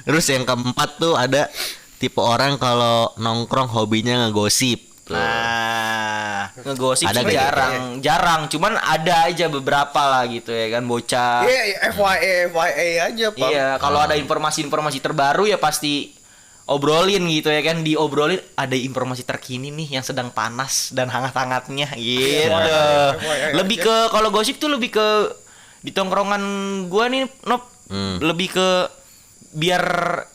Terus yang keempat tuh ada tipe orang kalau nongkrong hobinya ngegosip. Tuh. Nah, ngegosip Ada sih gak jarang. Cuman ada aja beberapa lah gitu ya kan, bocah. Iya, FYA aja, Pak. Iya, kalau ada informasi-informasi terbaru ya pasti obrolin gitu ya kan, diobrolin ada informasi terkini nih yang sedang panas dan hangat-hangatnya gitu. Lebih ke kalau gosip tuh lebih ke di tongkrongan gua nih Nop, lebih ke biar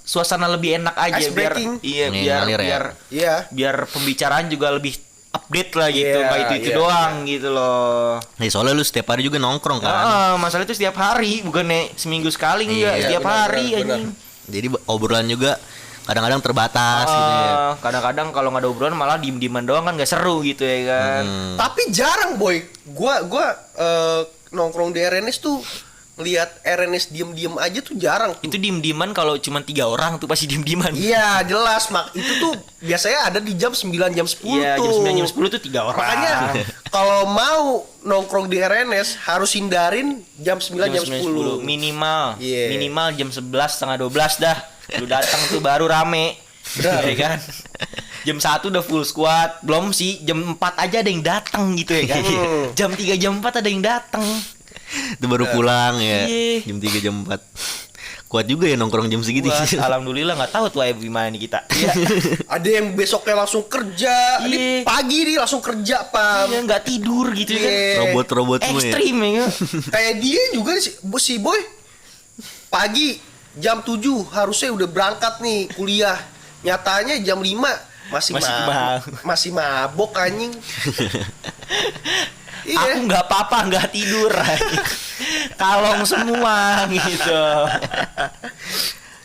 suasana lebih enak aja, Ice biar breaking. iya Nih, biar ngalir ya. biar Iya. biar pembicaraan juga lebih update lah gitu, Iya, nggak itu iya, doang gitu loh. Nih soalnya lu setiap hari juga nongkrong kan. Masalah itu setiap hari, bukannya seminggu sekali enggak, Iya, setiap hari anjing. Jadi obrolan juga kadang-kadang terbatas gitu ya. Kadang-kadang kalau nggak ada obrolan malah diem-dieman doang kan nggak seru gitu ya kan. Tapi jarang, boy. Gua nongkrong di RNS tuh lihat RNS diem-diem aja tuh jarang tuh. Itu diem-dieman kalau cuma 3 orang tuh pasti diem-dieman. Iya jelas itu tuh biasanya ada di jam 9 jam 10 Iya, tuh. jam 9 jam 10 tuh 3 orang. Makanya kalau mau nongkrong di RNS harus hindarin jam 9 jam 10. Minimal. Iya. Minimal jam 11 setengah 12 dah. Lu datang tuh baru rame. Benar. Ya kan? Jam 1 udah full squad. Belum sih jam 4 aja ada yang datang gitu ya kan. Jam 3 jam 4 ada yang datang. Itu baru pulang ya. Iya. Jam 3 jam 4. Kuat juga ya nongkrong jam segitu. Wah, alhamdulillah nggak tahu tuh ayah gimana nih kita. Iya. Ada yang besoknya langsung kerja, Iya. ini pagi nih langsung kerja Pam. Iya, nggak tidur gitu ya kan. Iya. Robot-robot semua ya. Ekstrim ya. Kayak dia juga si Boy pagi jam 7 harusnya udah berangkat nih kuliah. Nyatanya jam 5 masih mabok anjing. Iya. Aku nggak apa-apa nggak tidur. Kalong semua gitu.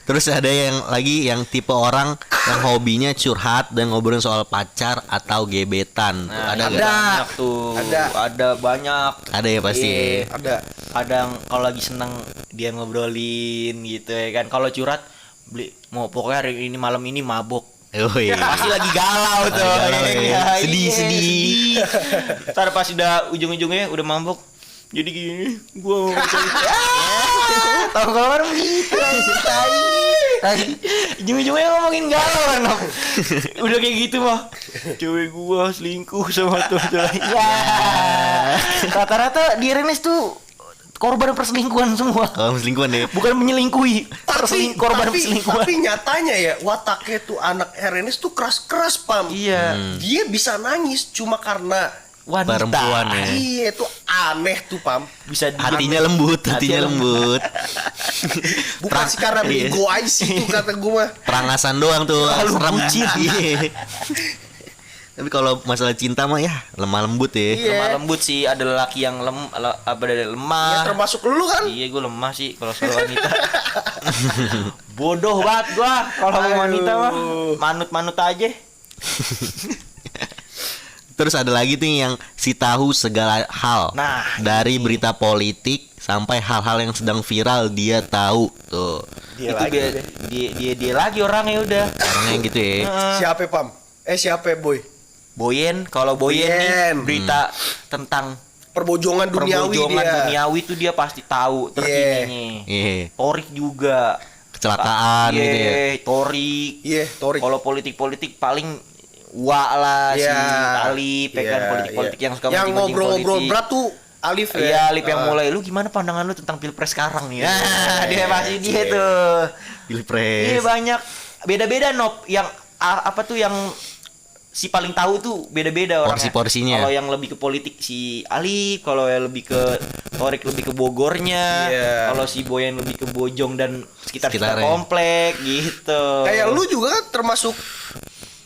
Terus ada yang lagi yang tipe orang yang hobinya curhat dan ngobrolin soal pacar atau gebetan. Nah, Ada nggak? banyak tuh. Ada banyak. Ada ya pasti. Iya. Ada. Kadang kalau lagi seneng dia ngobrolin gitu ya kan. Kalau curhat beli mau pokoknya hari ini malam ini mabok. Oh iya. Pasti lagi galau tuh. galau, ya, iya. kan? Sedih, Iya, sedih. Ntar pas udah ujung-ujungnya udah mabok. Jadi gini, gua mau tahu kan begitu. Tai. Ujung-ujungnya ngomongin galau kan. Udah kayak gitu mah. Cewek gua selingkuh sama tuh lain. Ya. Rata-rata di RNS tuh korban perselingkuhan semua. Kalau selingkuhan ya. Bukan menyelingkuhi, korban perselingkuhan. Tapi nyatanya ya wataknya tuh anak RNS tuh keras-keras Pam. Iya. Dia bisa nangis cuma karena Wanita. Perempuan ya. iya itu aneh tuh Pam. Bisa Hatinya lembut, hatinya lembut. Bukan sih karena Iya. bego aja sih tuh kata gua. Perangasan doang tuh. Terlalu Serem. bucin. Iya. Tapi kalau masalah cinta mah ya lemah lembut ya. Iya. lemah lembut sih, ada lelaki yang lemah. Ya termasuk lu kan. Iya, gue lemah sih kalau soal wanita. Bodoh banget gua kalau mau wanita mah. Manut-manut aja. Terus ada lagi tuh yang si tahu segala hal. Nah, dari berita politik sampai hal-hal yang sedang viral dia tahu tuh. Itu dia lagi orangnya udah. Orangnya gitu ya. Siapa Pam? Siapa Boy? Boyen, kalau Boyen nih Boyen. berita tentang Perbojongan duniawi perbojongan dia. duniawi tuh dia pasti tahu terkininya. Iya. Torik juga. Kecelakaan Iya, gitu ya. Torik. Iya, Torik. Kalau politik-politik paling lah si Iya. Alif ya kan, Iya, politik-politik iya. yang suka yang mancing-mancing ngobrol-ngobrol politik. berat tuh Alif ya. Iya, Alif yang mulai, lu gimana pandangan lu tentang pilpres sekarang nih? Nah, dia pasti dia Iya. tuh. Pilpres. Iya banyak beda-beda Nop yang apa tuh yang si paling tahu tuh beda-beda orangnya. Porsi-porsinya. Kalau yang lebih ke politik si Alif, kalau yang lebih ke Torik lebih ke Bogornya, Iya. kalau si Boyan lebih ke Bojong dan sekitar Sekitarnya. komplek gitu. Kayak lu juga kan termasuk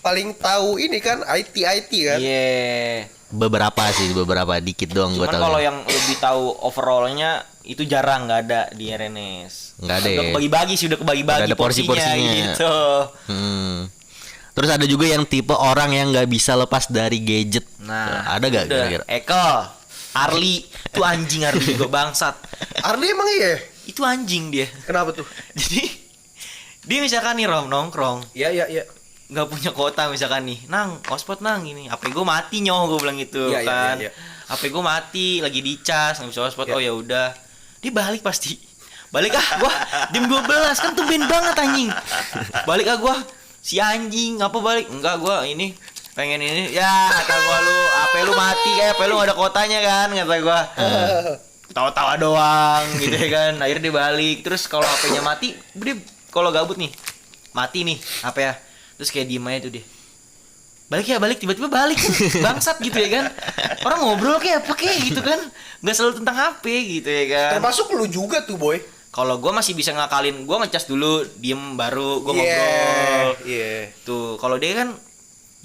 paling tahu ini kan IT kan. Iya. Beberapa sih, beberapa dikit doang gue Cuman tahu. kalau yang lebih tahu overallnya itu jarang nggak ada di RNS. Nggak ada Udah ya? kebagi-bagi sih, udah kebagi-bagi Udah ada porsi-porsinya. gitu. Terus ada juga yang tipe orang yang nggak bisa lepas dari gadget. Nah, ada gak udah. kira-kira? Eko, Arli, itu anjing Arli juga bangsat. Ardi emang iya? Itu anjing dia. Kenapa tuh? Jadi dia misalkan nih Rom nongkrong, Iya. nggak punya kuota misalkan nih, nang hotspot nang ini, HP gue mati nyoh, gue bilang gitu Iya, iya, kan. iya, iya. HP gue mati, lagi dicas, nggak bisa hotspot. Iya. Oh ya udah, dia balik pasti. Balik gua jam 12 kan tumben banget anjing. Balik gua si anjing ngapa balik? Enggak gua ini pengen ini. Ya kata gua lu HP lu mati kayak HP lu gak ada kotanya kan kata gua. Tawa-tawa doang gitu ya kan. Akhirnya dia balik. Terus kalau HP-nya mati, dia kalau gabut nih. Mati nih HP ya. Terus kayak diem aja tuh dia. Balik tiba-tiba balik kan. Bangsat gitu ya kan. Orang ngobrol kayak apa kayak gitu kan. Gak selalu tentang HP gitu ya kan. Termasuk lu juga tuh Boy. Kalau gue masih bisa ngakalin, gue ngecas dulu, diem baru gue ngobrol. Iya. Tuh, kalau dia kan,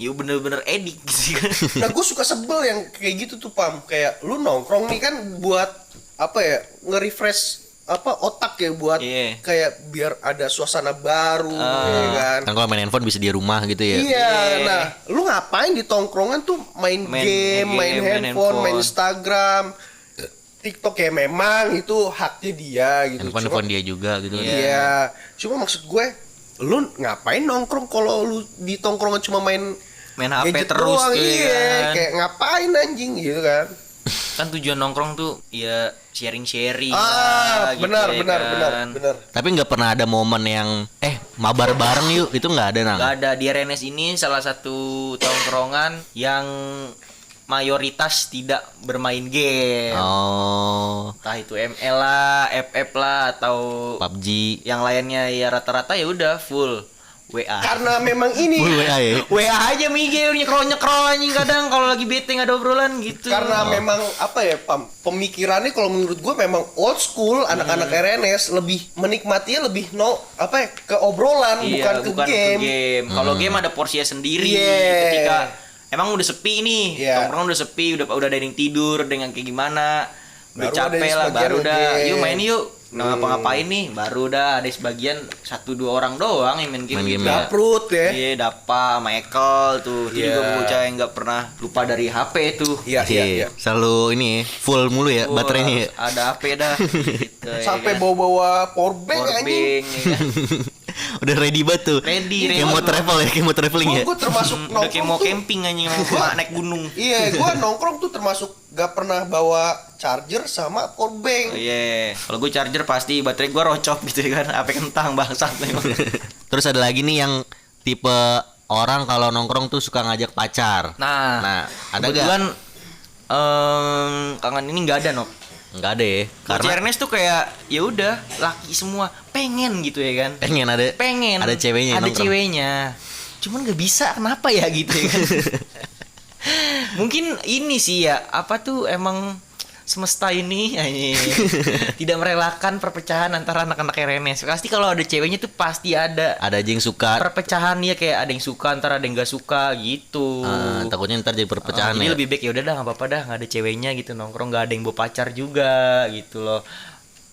ya bener-bener edik gitu kan. Nah gue suka sebel yang kayak gitu tuh Pam. Kayak lu nongkrong nih kan buat apa ya, nge-refresh apa otak ya buat Iya. kayak biar ada suasana baru ya kan. Kan kalau main handphone bisa di rumah gitu ya. Iya, Iya. nah lu ngapain di tongkrongan tuh main game, main handphone, main Instagram. TikTok ya memang itu haknya dia gitu. Handphone dia juga gitu. Iya. Cuma maksud gue, lu ngapain nongkrong kalau lu di tongkrongan cuma main HP gadget terus doang, tuh, ya iya, kan? kayak ngapain anjing gitu kan. Kan tujuan nongkrong tuh ya sharing-sharing Ah, lah, benar, gitu ya benar, kan. benar. Tapi nggak pernah ada momen yang mabar bareng yuk, itu nggak ada nang. Gak ada. Di RNS ini salah satu tongkrongan yang mayoritas tidak bermain game. Oh, Entah itu ML lah, FF lah, atau PUBG. yang lainnya ya rata-rata ya udah full WA. Karena memang ini Full WA ya. WA aja Miguel nyekrol anjing kadang kalau lagi bete nggak ada obrolan gitu. karena memang apa ya, Pam, pemikirannya kalau menurut gue memang old school, anak-anak RNS lebih menikmatinya lebih ke obrolan, iya, bukan ke game. Kalau game ada porsinya sendiri. Yeah. Ketika emang udah sepi nih, Yeah. tongkrong udah sepi, udah ada yang tidur, dengan kayak gimana, udah Baru ada capek yang lah, sebagian baru dah, game. yuk main yuk. Nah, ngapa-ngapain nih, baru dah ada sebagian 1-2 orang doang yang main game. Main gitu. game ya. Daprut ya. Iya, Dapa, Michael tuh. Itu Iya. juga bocah yang nggak pernah lupa dari HP tuh. Iya. Selalu ini ya, full mulu ya Wah, baterainya ya. Ada HP dah. Gitu, ya Sampai kan. bawa-bawa powerbank anjing. Powerbank, ya kan. Udah ready banget tuh. Ready. Kayak mau travel ya, kayak mau traveling ya. Gue termasuk Udah kayak mau nongkrong tuh. camping anjing mau naik gunung. Iya, gue nongkrong tuh termasuk gak pernah bawa charger sama Oh powerbank. iya, kalau gue charger pasti baterai gue rocok gitu ya kan, HP kentang bangsat memang. Terus ada lagi nih yang tipe orang kalau nongkrong tuh suka ngajak pacar. Nah, ada kebetulan gak? kangen ini nggak ada Nok. Nggak ada ya. Karena Ernest tuh kayak ya udah laki semua pengen gitu ya kan. pengen ada ceweknya yang Ada nongkrong. ceweknya. Cuman nggak bisa kenapa ya gitu ya kan. Mungkin ini sih ya apa tuh emang semesta ini tidak merelakan perpecahan antara anak-anak RNS. Pasti kalau ada ceweknya tuh pasti ada Ada aja yang suka. perpecahan ya, kayak ada yang suka antara ada yang nggak suka gitu. Takutnya ntar jadi perpecahan Jadi ya. lebih baik ya udah dah nggak apa-apa dah, nggak ada ceweknya gitu nongkrong, nggak ada yang bawa pacar juga gitu loh.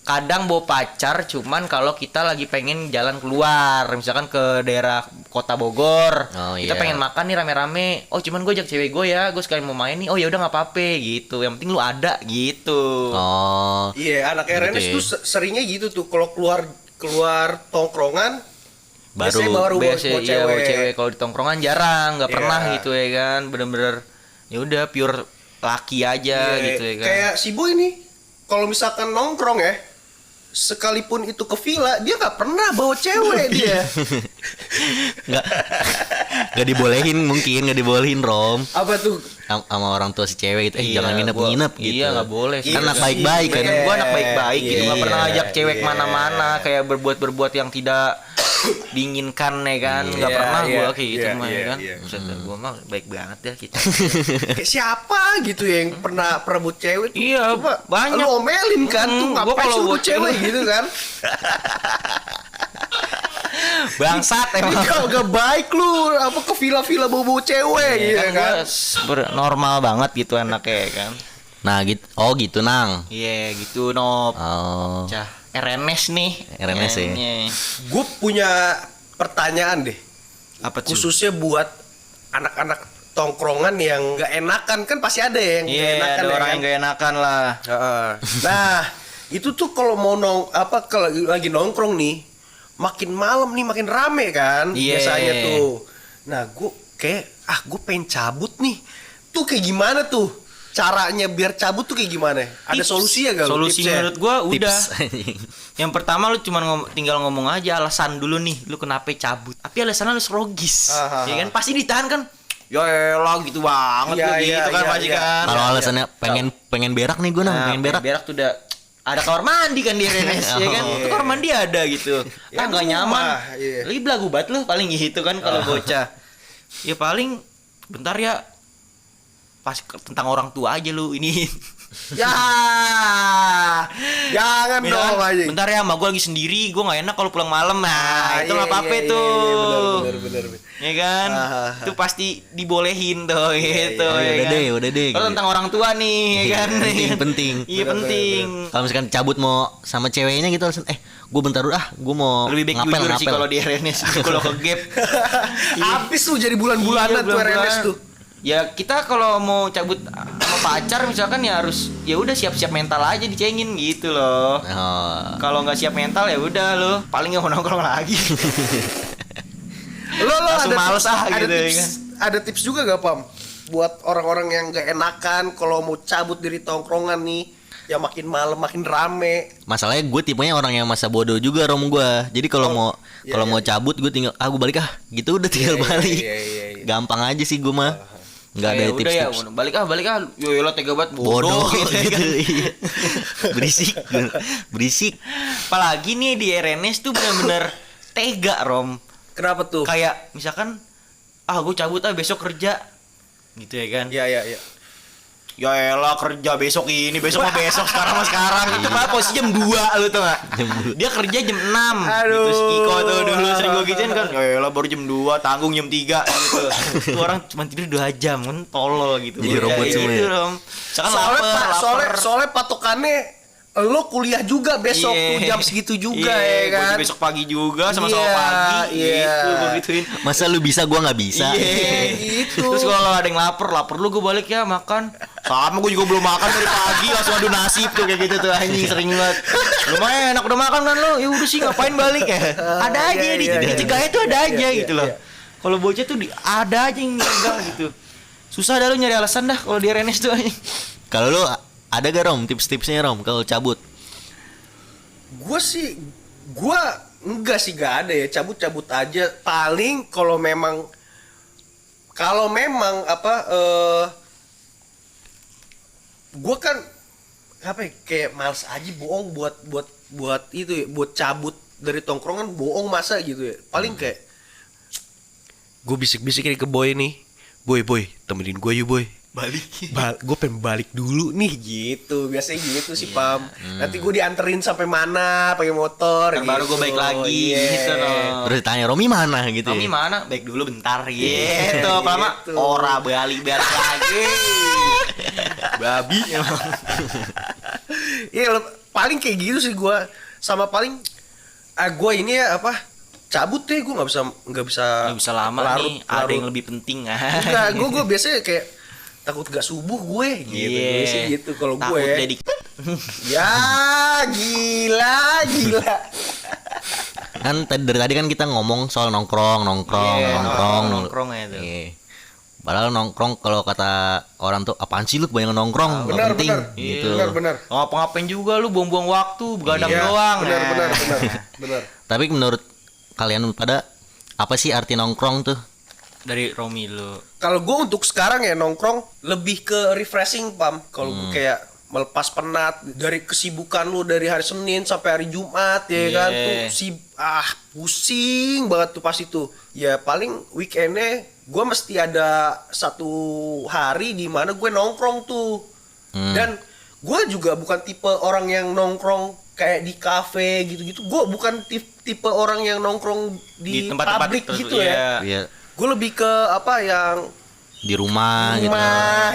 Kadang bawa pacar cuman kalau kita lagi pengen jalan keluar, misalkan ke daerah kota Bogor, Oh, kita iya. pengen makan nih rame-rame. Oh cuman gue ajak cewek gue ya, gue sekalian mau main nih. Oh ya udah nggak apa-apa gitu. Yang penting lu ada gitu. Oh, Iya, anak Gitu RNS ya. tuh seringnya gitu tuh kalau keluar tongkrongan biasanya baru bawa Biasa iya bawa cewek. Kalau di tongkrongan jarang, nggak Iya. pernah gitu ya kan. Bener-bener ya udah pure laki aja Iya, gitu ya kan. Kayak si Boy nih, kalau misalkan nongkrong ya, sekalipun itu ke villa, dia nggak pernah bawa cewek dia. nggak dibolehin, mungkin nggak dibolehin Rom Apa tuh? sama orang tua si cewek itu. Iya, Jangan nginep-nginep gitu. Iya nggak boleh. Kan anak Iya, baik-baik kan. iya. Gue anak baik-baik gitu, nggak Iya, pernah ajak cewek iya. kemana-mana, kayak berbuat yang tidak diinginkan ya kan, nggak Iya, pernah iya, gue kayak gitu iya, mah ya iya, kan. iya. Buset, gue mah baik banget ya kita. Kayak siapa gitu yang pernah buat cewek tuh? Iya, Coba banyak. lu omelin kan tuh, Gua ngapain kalau suruh buat cewek gitu kan? Bangsat emang. Gak baik lu, apa ke villa-villa bawa cewek gitu Kan kan? gue normal banget gitu anaknya ya kan. Nah, gitu. Oh, gitu Nang. Iya gitu Nop. Oh. Cah, RNS nih. RNS ya. Kayaknya. Gue punya pertanyaan deh, Apa tuh? khususnya buat anak-anak tongkrongan yang gak enakan, kan pasti ada yang Iya, gak enakan ada ya orang kan? yang gak enakan lah. Heeh. Nah, itu tuh kalau mau kalau lagi nongkrong nih, makin malam nih makin rame kan Iya. biasanya tuh. Nah, gue pengen cabut nih. Tuh kayak gimana tuh? Caranya biar cabut tuh kayak gimana? Ada Tips. solusinya gak? lu, Solusi tipsnya? menurut gua udah. Tips anjing. Yang pertama lu cuma tinggal ngomong aja alasan dulu nih, lu kenapa cabut. Tapi alasannya lu serogis. Ah, Ya kan pasti ditahan kan. Ya elah gitu banget Iya, lu iya, gitu kan iya, pasti iya. kan. Kalau Iya, alasannya pengen berak nih gue Nang, Nah, pengen berak. berak tuh udah ada kamar mandi kan di RNS ya kan. Oh. Itu kamar mandi ada gitu. Ya, Nggak rumah, nyaman. iya. Lagi belagu banget lu paling gitu kan kalau bocah. Ya paling bentar ya pas tentang orang tua aja lu ini. Ya, jangan dong aja. Bentar ya, sama gue lagi sendiri, gue nggak enak kalau pulang malam. Nah, itu iya, nggak apa-apa iya, tuh. iya, bener. Ya kan? Ah. Itu pasti dibolehin tuh gitu. iya. ya kan? Udah deh, Kalau gitu. tentang orang tua nih, ya Iya, kan? penting. Iya penting. Kalau misalkan cabut mau sama ceweknya gitu alasan gue bentar dulu gue mau Lebih baik jujur sih kalau di RNS kalau ke gap. Habis tuh jadi bulan-bulanan Iya, tuh bulan-bulanan. RNS tuh. Ya kita kalau mau cabut sama pacar misalkan ya harus ya udah siap-siap mental aja dicengin gitu loh. Oh. Kalau nggak siap mental ya udah lo paling nggak mau nongkrong lagi. Lo Langsung males gitu ya kan. Ada tips juga gak Pam buat orang-orang yang gak enakan kalau mau cabut dari tongkrongan nih, ya makin malam makin rame. Masalahnya gue tipenya orang yang masa bodoh juga Rom gue. Jadi kalau mau iya, mau cabut gue tinggal gue balik gitu udah tinggal balik. iya. Gampang aja sih gue mah. Nggak ada Ya udah ya tips-tips. balik ah yo lo tega banget Bodoh gitu ya kan. iya. Berisik. Apalagi nih di RNS tuh bener-bener tega Rom. Kenapa tuh? Kayak misalkan gue cabut besok kerja gitu ya kan. Iya. Ya elah kerja besok ini, besok mah besok, sekarang mah sekarang. Itu mah posisi jam 2 lu tau gak? Dia kerja jam 6. Aduh. Gitu si Kiko tuh dulu sering gue gituin kan. Ya elah baru jam 2, tanggung jam 3 gitu. Itu orang cuma tidur 2 jam kan tolol gitu. Iya, robot Ya, semua gitu, ya. Rom. Misalkan lapar. Soalnya patokannya lo kuliah juga besok Iya. tuh jam segitu juga Iya, ya kan. gua besok pagi juga sama-sama Iya, pagi iya. gitu gue gituin. Masa lu bisa gua nggak bisa? Iya gitu. Terus kalau ada yang lapar lu gue balik ya makan. Sama gue juga belum makan dari pagi langsung adu nasib tuh kayak gitu tuh anjing sering banget. Lumayan enak udah makan kan lo. Ya udah sih ngapain balik ya? Ada aja iya, di iya, cegahnya tuh ada aja iya, gitu loh. iya. Kalau bocah tuh ada aja yang nyegang gitu. Susah dah lu nyari alasan dah kalau di RNS tuh anjing. Kalau lu ada gak Rom tips-tipsnya Rom kalau cabut? Gue enggak sih, gak ada ya, cabut aja. Paling kalau memang gue kan kayak males aja bohong buat itu ya, buat cabut dari tongkrongan bohong masa gitu ya. Paling kayak gue bisik-bisik nih ke Boy nih, boy temenin gue yuk Boy, Balik. gue pengen balik dulu nih gitu. Biasanya gitu sih Pam. Nanti gue dianterin sampai mana pakai motor Dan gitu. baru gue balik lagi Iya. gitu loh. Terus ditanya Romi mana gitu. Tommy ya? mana? Baik dulu bentar gitu. Gitu. Lama ora balik lagi. Babi. Iya, paling kayak gitu sih gue. Sama paling gue ini ya cabut deh, gue nggak bisa Nggak bisa lama nih, ada yang lebih penting enggak, gue biasanya kayak takut gak subuh gue gitu. Gue sih gitu kalau gue. Takut jadi Ya gila. Kan dari tadi kan kita ngomong soal nongkrong Iya, nongkrong ya tuh. Iya. Padahal nongkrong kalau kata orang tuh apaan sih lu kebanyakan nongkrong, nggak penting gitu. Benar. Ngapa-ngapain juga lu buang-buang waktu, begadang doang. Benar. Tapi menurut kalian pada apa sih arti nongkrong tuh? Dari Romi lu. Kalau gue untuk sekarang ya nongkrong lebih ke refreshing Pam. Kalau gue kayak melepas penat dari kesibukan lu dari hari Senin sampai hari Jumat ya kan tuh pusing banget tuh pas itu. Ya paling weekendnya gue mesti ada satu hari di mana gue nongkrong tuh. Dan gue juga bukan tipe orang yang nongkrong kayak di kafe gitu-gitu. Gue bukan tipe orang yang nongkrong di tempat-tempat publik terus, gitu ya. Iya, Gue lebih ke yang di rumah gitu.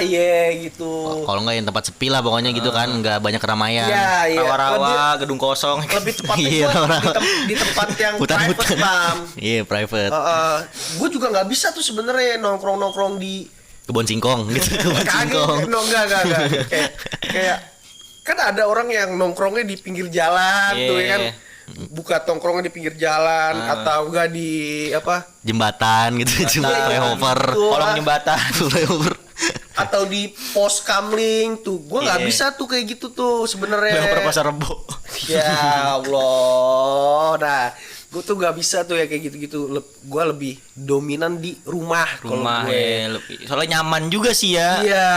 iya gitu. Kalau nggak yang tempat sepi lah pokoknya gitu kan, nggak banyak keramaian. Iya. Rawa-rawa, gedung kosong. Lebih tepatnya Iya, gua orang. di tempat yang Hutan-hutan. private Pam. Iya, private. Gue juga nggak bisa tuh sebenarnya nongkrong di Kebun singkong gitu, kebun singkong. enggak. Kayak kan ada orang yang nongkrongnya di pinggir jalan tuh ya kan. Buka tongkrongnya di pinggir jalan atau enggak di Jembatan gitu, cuma flyover. gitu. Kolong jembatan. Flyover. atau di pos kamling tuh. Gue nggak bisa tuh kayak gitu tuh sebenarnya. Flyover Pasar Rebo. Ya Allah. Nah, gue tuh gak bisa tuh ya kayak gitu-gitu. Gue lebih dominan di rumah kalau Rumah gue. ya, lebih. Soalnya nyaman juga sih ya. Iya,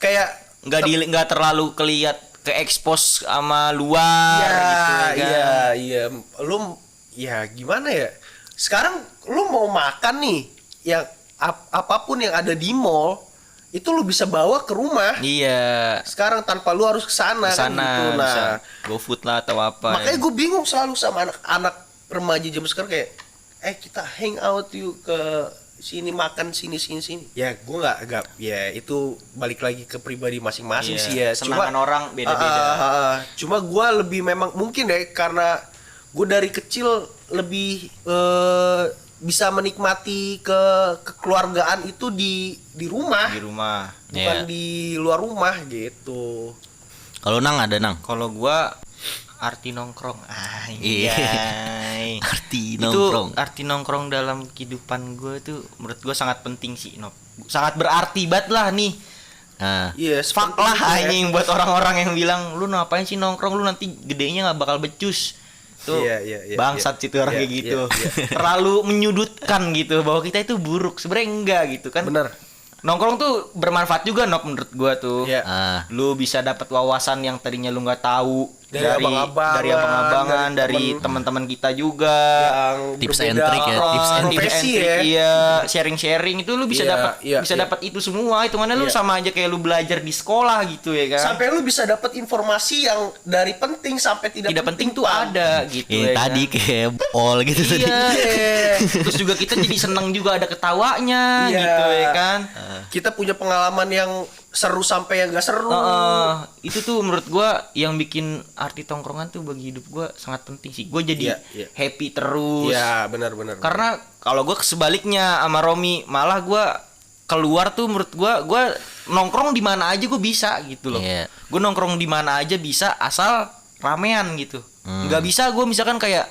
kayak Nggak terlalu keliat ke expose sama luar gitu ya kan. Iya. Lu ya gimana ya? Sekarang lu mau makan nih, yang apapun yang ada di mall itu lu bisa bawa ke rumah. Iya. Sekarang tanpa lu harus kesana kan gitu. Bisa Nah, GoFood lah atau apa. makanya gue bingung selalu sama anak-anak remaja zaman sekarang kayak kita hang out yuk ke sini makan sini. Ya gue nggak ya itu balik lagi ke pribadi masing-masing Iya, sih ya. senangan orang beda-beda. Cuma gue lebih memang mungkin deh karena gue dari kecil lebih bisa menikmati kekeluargaan itu di rumah, Di rumah. bukan Iya. di luar rumah gitu. Kalau Nang ada Nang. Kalau gua arti nongkrong. Iya. Arti nongkrong. Itu arti nongkrong dalam kehidupan gua tuh menurut gua sangat penting sih, Nop. Sangat berarti banget lah nih. Nah, Iya, Fuck seperti lah itu ya. anjing buat orang-orang yang bilang lu ngapain sih nongkrong, lu nanti gedenya nggak bakal becus. Tuh Iya, bangsat iya. situ orang Iya, kayak gitu. iya, Terlalu menyudutkan gitu bahwa kita itu buruk. Sebenarnya enggak gitu kan. Bener. Nongkrong tuh bermanfaat juga, Nop, menurut gua tuh. Iya. Lu bisa dapat wawasan yang tadinya lu nggak tahu Dari abang-abangan, dari abang-abangan, dari dari teman-teman kita juga. Yang Tips berbeda and trick ya, tips and trick. profesi and trick, ya. iya, sharing-sharing itu lu bisa Iya, dapat iya, bisa iya. dapat itu semua. Hitungannya lu Iya. sama aja kayak lu belajar di sekolah gitu ya kan. Sampai lu bisa dapat informasi yang dari penting sampai tidak penting tuh Pam. ada gitu yang ya tadi kan? kayak all gitu tadi. Iya. Iya. Terus juga kita jadi seneng juga ada ketawanya Iya. gitu ya kan. Kita punya pengalaman yang seru sampai yang gak seru. Itu tuh menurut gua yang bikin arti tongkrongan tuh bagi hidup gua sangat penting sih. Gua jadi Iya, iya. happy terus. Iya, benar-benar. Karena kalau gua sebaliknya sama Romi, malah gua keluar tuh menurut gua nongkrong di mana aja gua bisa gitu loh. Iya. Gua nongkrong di mana aja bisa asal ramean gitu. Nggak bisa gua misalkan kayak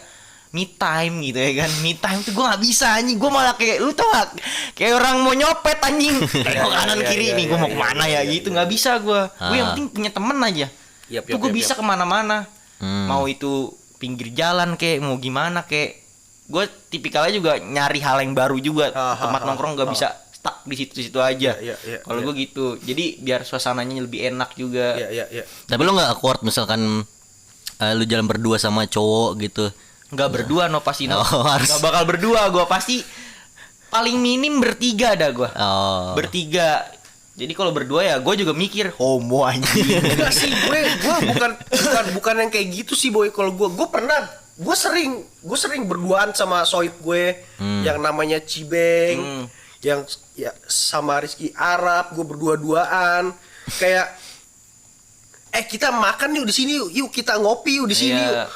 me time gitu ya kan. Me time tuh gua nggak bisa anjing. Gua malah kayak lu tau gak? Kayak orang mau nyopet anjing. Tengok kanan iya, kiri iya, nih gua iya, mau kemana iya, ya iya, gitu. iya. Nggak bisa gua. Gua yang Ah. penting punya temen aja. Yap, Tuh gue bisa kemana-mana. Mau itu pinggir jalan kek, mau gimana kek. Gue tipikalnya juga nyari hal yang baru juga. Tempat nongkrong gak bisa stuck di situ-situ aja. Iya, iya, Kalau iya. gue gitu. Jadi biar suasananya lebih enak juga. Iya, iya, iya. Tapi lu nggak awkward misalkan lu jalan berdua sama cowok gitu. Nggak berdua no pasti no. Oh, harus. Nggak bakal berdua. Gue pasti paling minim bertiga dah gue. Oh. Bertiga. Jadi kalau berdua ya gue juga mikir homo anjing. Enggak sih, gue bukan yang kayak gitu sih, boy. Kalau gue sering berduaan sama sohib gue yang namanya Cibeng, yang ya sama Rizky Arab, gue berdua-duaan kayak kita makan yuk di sini yuk kita ngopi yuk di sini Iya. yuk.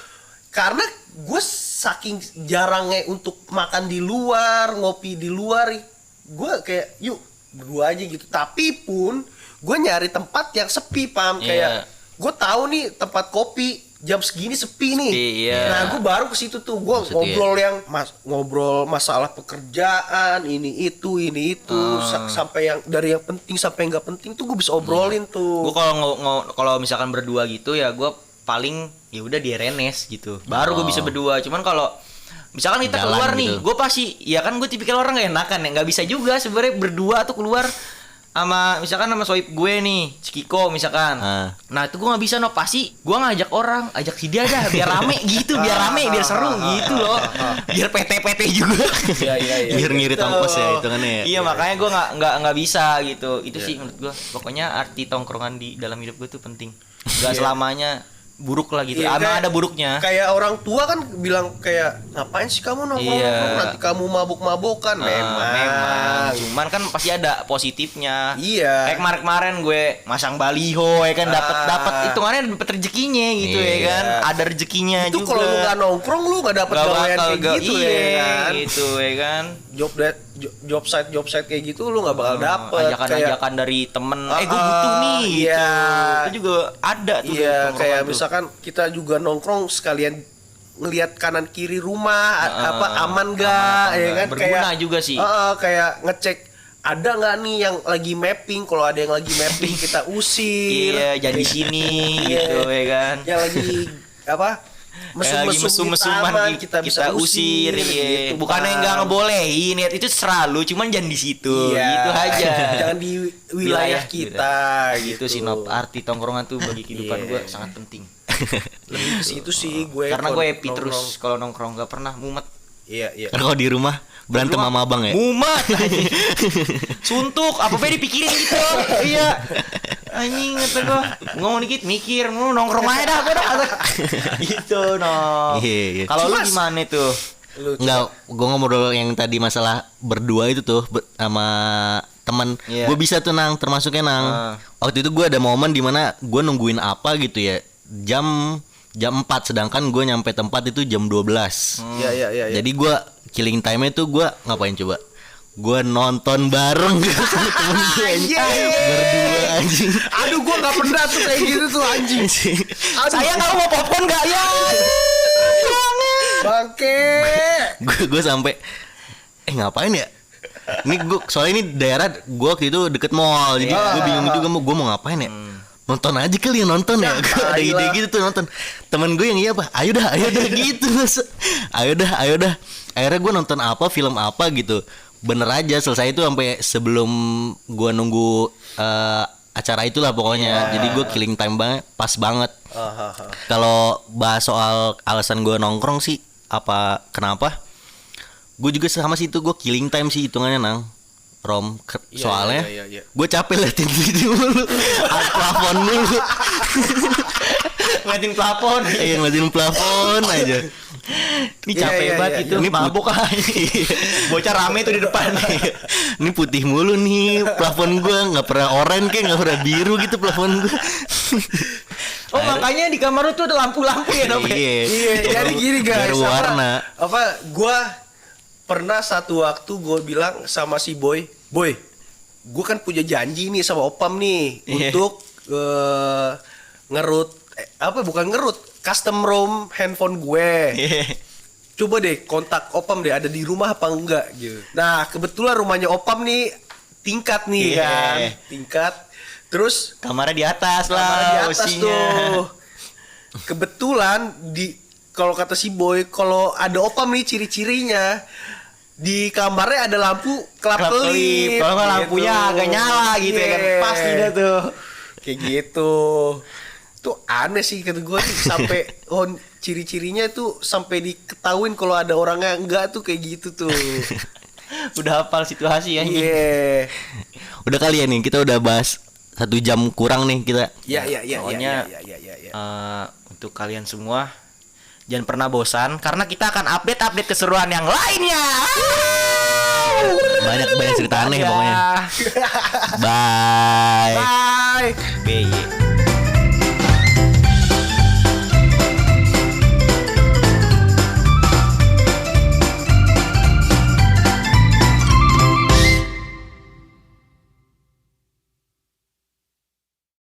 Karena gue saking jarangnya untuk makan di luar, ngopi di luar, gue kayak yuk berdua aja gitu. Tapi pun gue nyari tempat yang sepi, Pam. Iya. Kayak gue tahu nih tempat kopi jam segini sepi nih. Iya. Nah, gue baru ke situ tuh. Gue Maksudnya ngobrol ngobrol masalah pekerjaan, ini itu sampai yang dari yang penting sampai yang nggak penting tuh gue bisa obrolin tuh. Gue kalau misalkan berdua gitu ya gue paling ya udah di Renes gitu. Baru gue bisa berdua. Cuman kalau misalkan kita Jalan keluar nih, gitu. gue pasti ya kan gue tipikal orang gak enakan ya, nggak bisa juga sebenarnya berdua tuh keluar sama misalkan sama sohib gue nih, Cikiko misalkan. Nah itu gue nggak bisa no, pasti gue ngajak orang, ajak si dia dah biar rame gitu, biar rame, biar seru gitu loh, biar PT juga. Iya. Biar ngirit ongkos ya hitungannya ya. Iya makanya gue nggak bisa gitu. Itu sih menurut gue. Pokoknya arti tongkrongan di dalam hidup gue tuh penting. Gak selamanya buruk lah gitu. Iya, Emang kayak- ada buruknya. Kayak orang tua kan bilang kayak ngapain sih kamu nongkrong Iya. nanti kamu mabuk-mabukan. Memang. Cuman kan pasti ada positifnya. Iya. Kayak kemarin gue masang baliho ya kan dapat hitungannya dapat rezekinya gitu ya Iya. kan. Ada rezekinya Itu juga. kalau lu nggak nongkrong lu nggak dapet Gak gawean bakal kayak gitu ya kan. gitu ya kan. Job site kayak gitu lu nggak bakal dapet. Ajakan-ajakan dari temen, gue Ah, butuh nih gitu. iya. Itu juga ada tuh. dari Iya, tongkrongan kayak tuh. misalkan kita juga nongkrong sekalian ngelihat kanan kiri rumah aman gak apa ya enggak. kan. Berguna Kayak juga sih. Kayak ngecek ada nggak nih yang lagi mapping. Kalau ada yang lagi mapping kita usir. Iya, jadi sini Iya. gitu ya kan. Yang lagi apa Kayak lagi mesum-mesum di mesum-mesuman taman, kita bisa usir iya. gitu, Bukannya Bang. nggak ngebolehin, ya itu selalu cuman jangan di situ Iya. gitu aja. Jangan di wilayah kita gitu sih Nop. Arti tongkrongan tuh bagi kehidupan Iya. gue sangat penting. Lebih ke situ sih gue. Karena kalau gue happy nongkrong. terus kalau nongkrong, nggak pernah mumet. Iya. Kan kalau di rumah berantem sama abang ya. Mumet anjing. Suntuk, apa-apa dipikirin gitu. Iya. Anjing kata gua, ngomong dikit mikir, lu nongkrong aja dah, gua dah. Gitu, no. Iya. Kalau lu Cuma- gimana tuh? Lu Enggak, gue ngobrol yang tadi masalah berdua itu tuh sama teman. Iya. Gue bisa tuh Nang, termasuknya Nang. Waktu itu gue ada momen dimana gue nungguin apa gitu ya. Jam 4 sedangkan gue nyampe tempat itu jam 12. Iya. Jadi gue killing time itu gue ngapain coba? Gue nonton bareng sama temen gue berdua anjing. Aduh, gue nggak pernah tuh kayak gitu tuh anjing. Sayang kamu mau popcorn nggak ya? Bangke. Gue sampai ngapain ya? Ini gue soalnya ini daerah gue waktu itu deket mall, jadi gue bingung juga gue mau ngapain ya? Nonton aja kali ya, nonton ya. Gue ada ide gitu tuh nonton. Temen gue yang iya apa? Ayo dah gitu. Ayo dah. Akhirnya gue nonton apa, film apa gitu. Bener aja selesai itu sampai sebelum gue nunggu acara itulah pokoknya. Jadi gue killing time banget, pas banget. Kalau bahas soal alasan gue nongkrong sih kenapa? Gue juga sama sih itu, gue killing time sih hitungannya Nang. Soalnya gue capek liatin video mulu, plafon mulu. Ngeliatin plafon. Iya, ngeliatin plafon aja. Ini capek banget itu. Ini mabuk aja. Bocah rame tuh di depan. Ini putih mulu nih plafon gue, nggak pernah oranye kayak nggak pernah biru gitu plafon gue. Oh makanya di kamar lu tuh ada lampu-lampu ya Dok? Iya, jadi gini guys. Berwarna. Gue pernah satu waktu gue bilang sama si Boy, gue kan punya janji nih sama Opam nih untuk custom ROM handphone gue. Coba deh kontak Opam deh, ada di rumah apa enggak gitu. Nah kebetulan rumahnya Opam nih tingkat nih kan, tingkat. Terus Kamarnya di atas di atas tuh. Kebetulan kalau kata si Boy, kalau ada Opam nih ciri-cirinya di kamarnya ada lampu kelap-kelip. Kalau nggak lampunya agak nyala gitu ya kan. Pasti dah tuh. Kayak gitu. Tuh aneh sih kata gue nih, sampai ciri-cirinya tuh sampai diketahuin kalau ada orangnya enggak tuh kayak gitu tuh. Udah hafal situasi ya. Iya. Udah kali ya nih, kita udah bahas 1 jam kurang nih kita. Iya. Pokoknya untuk kalian semua jangan pernah bosan karena kita akan update keseruan yang lainnya. Banyak cerita aneh pokoknya. Bye. Bye. BY.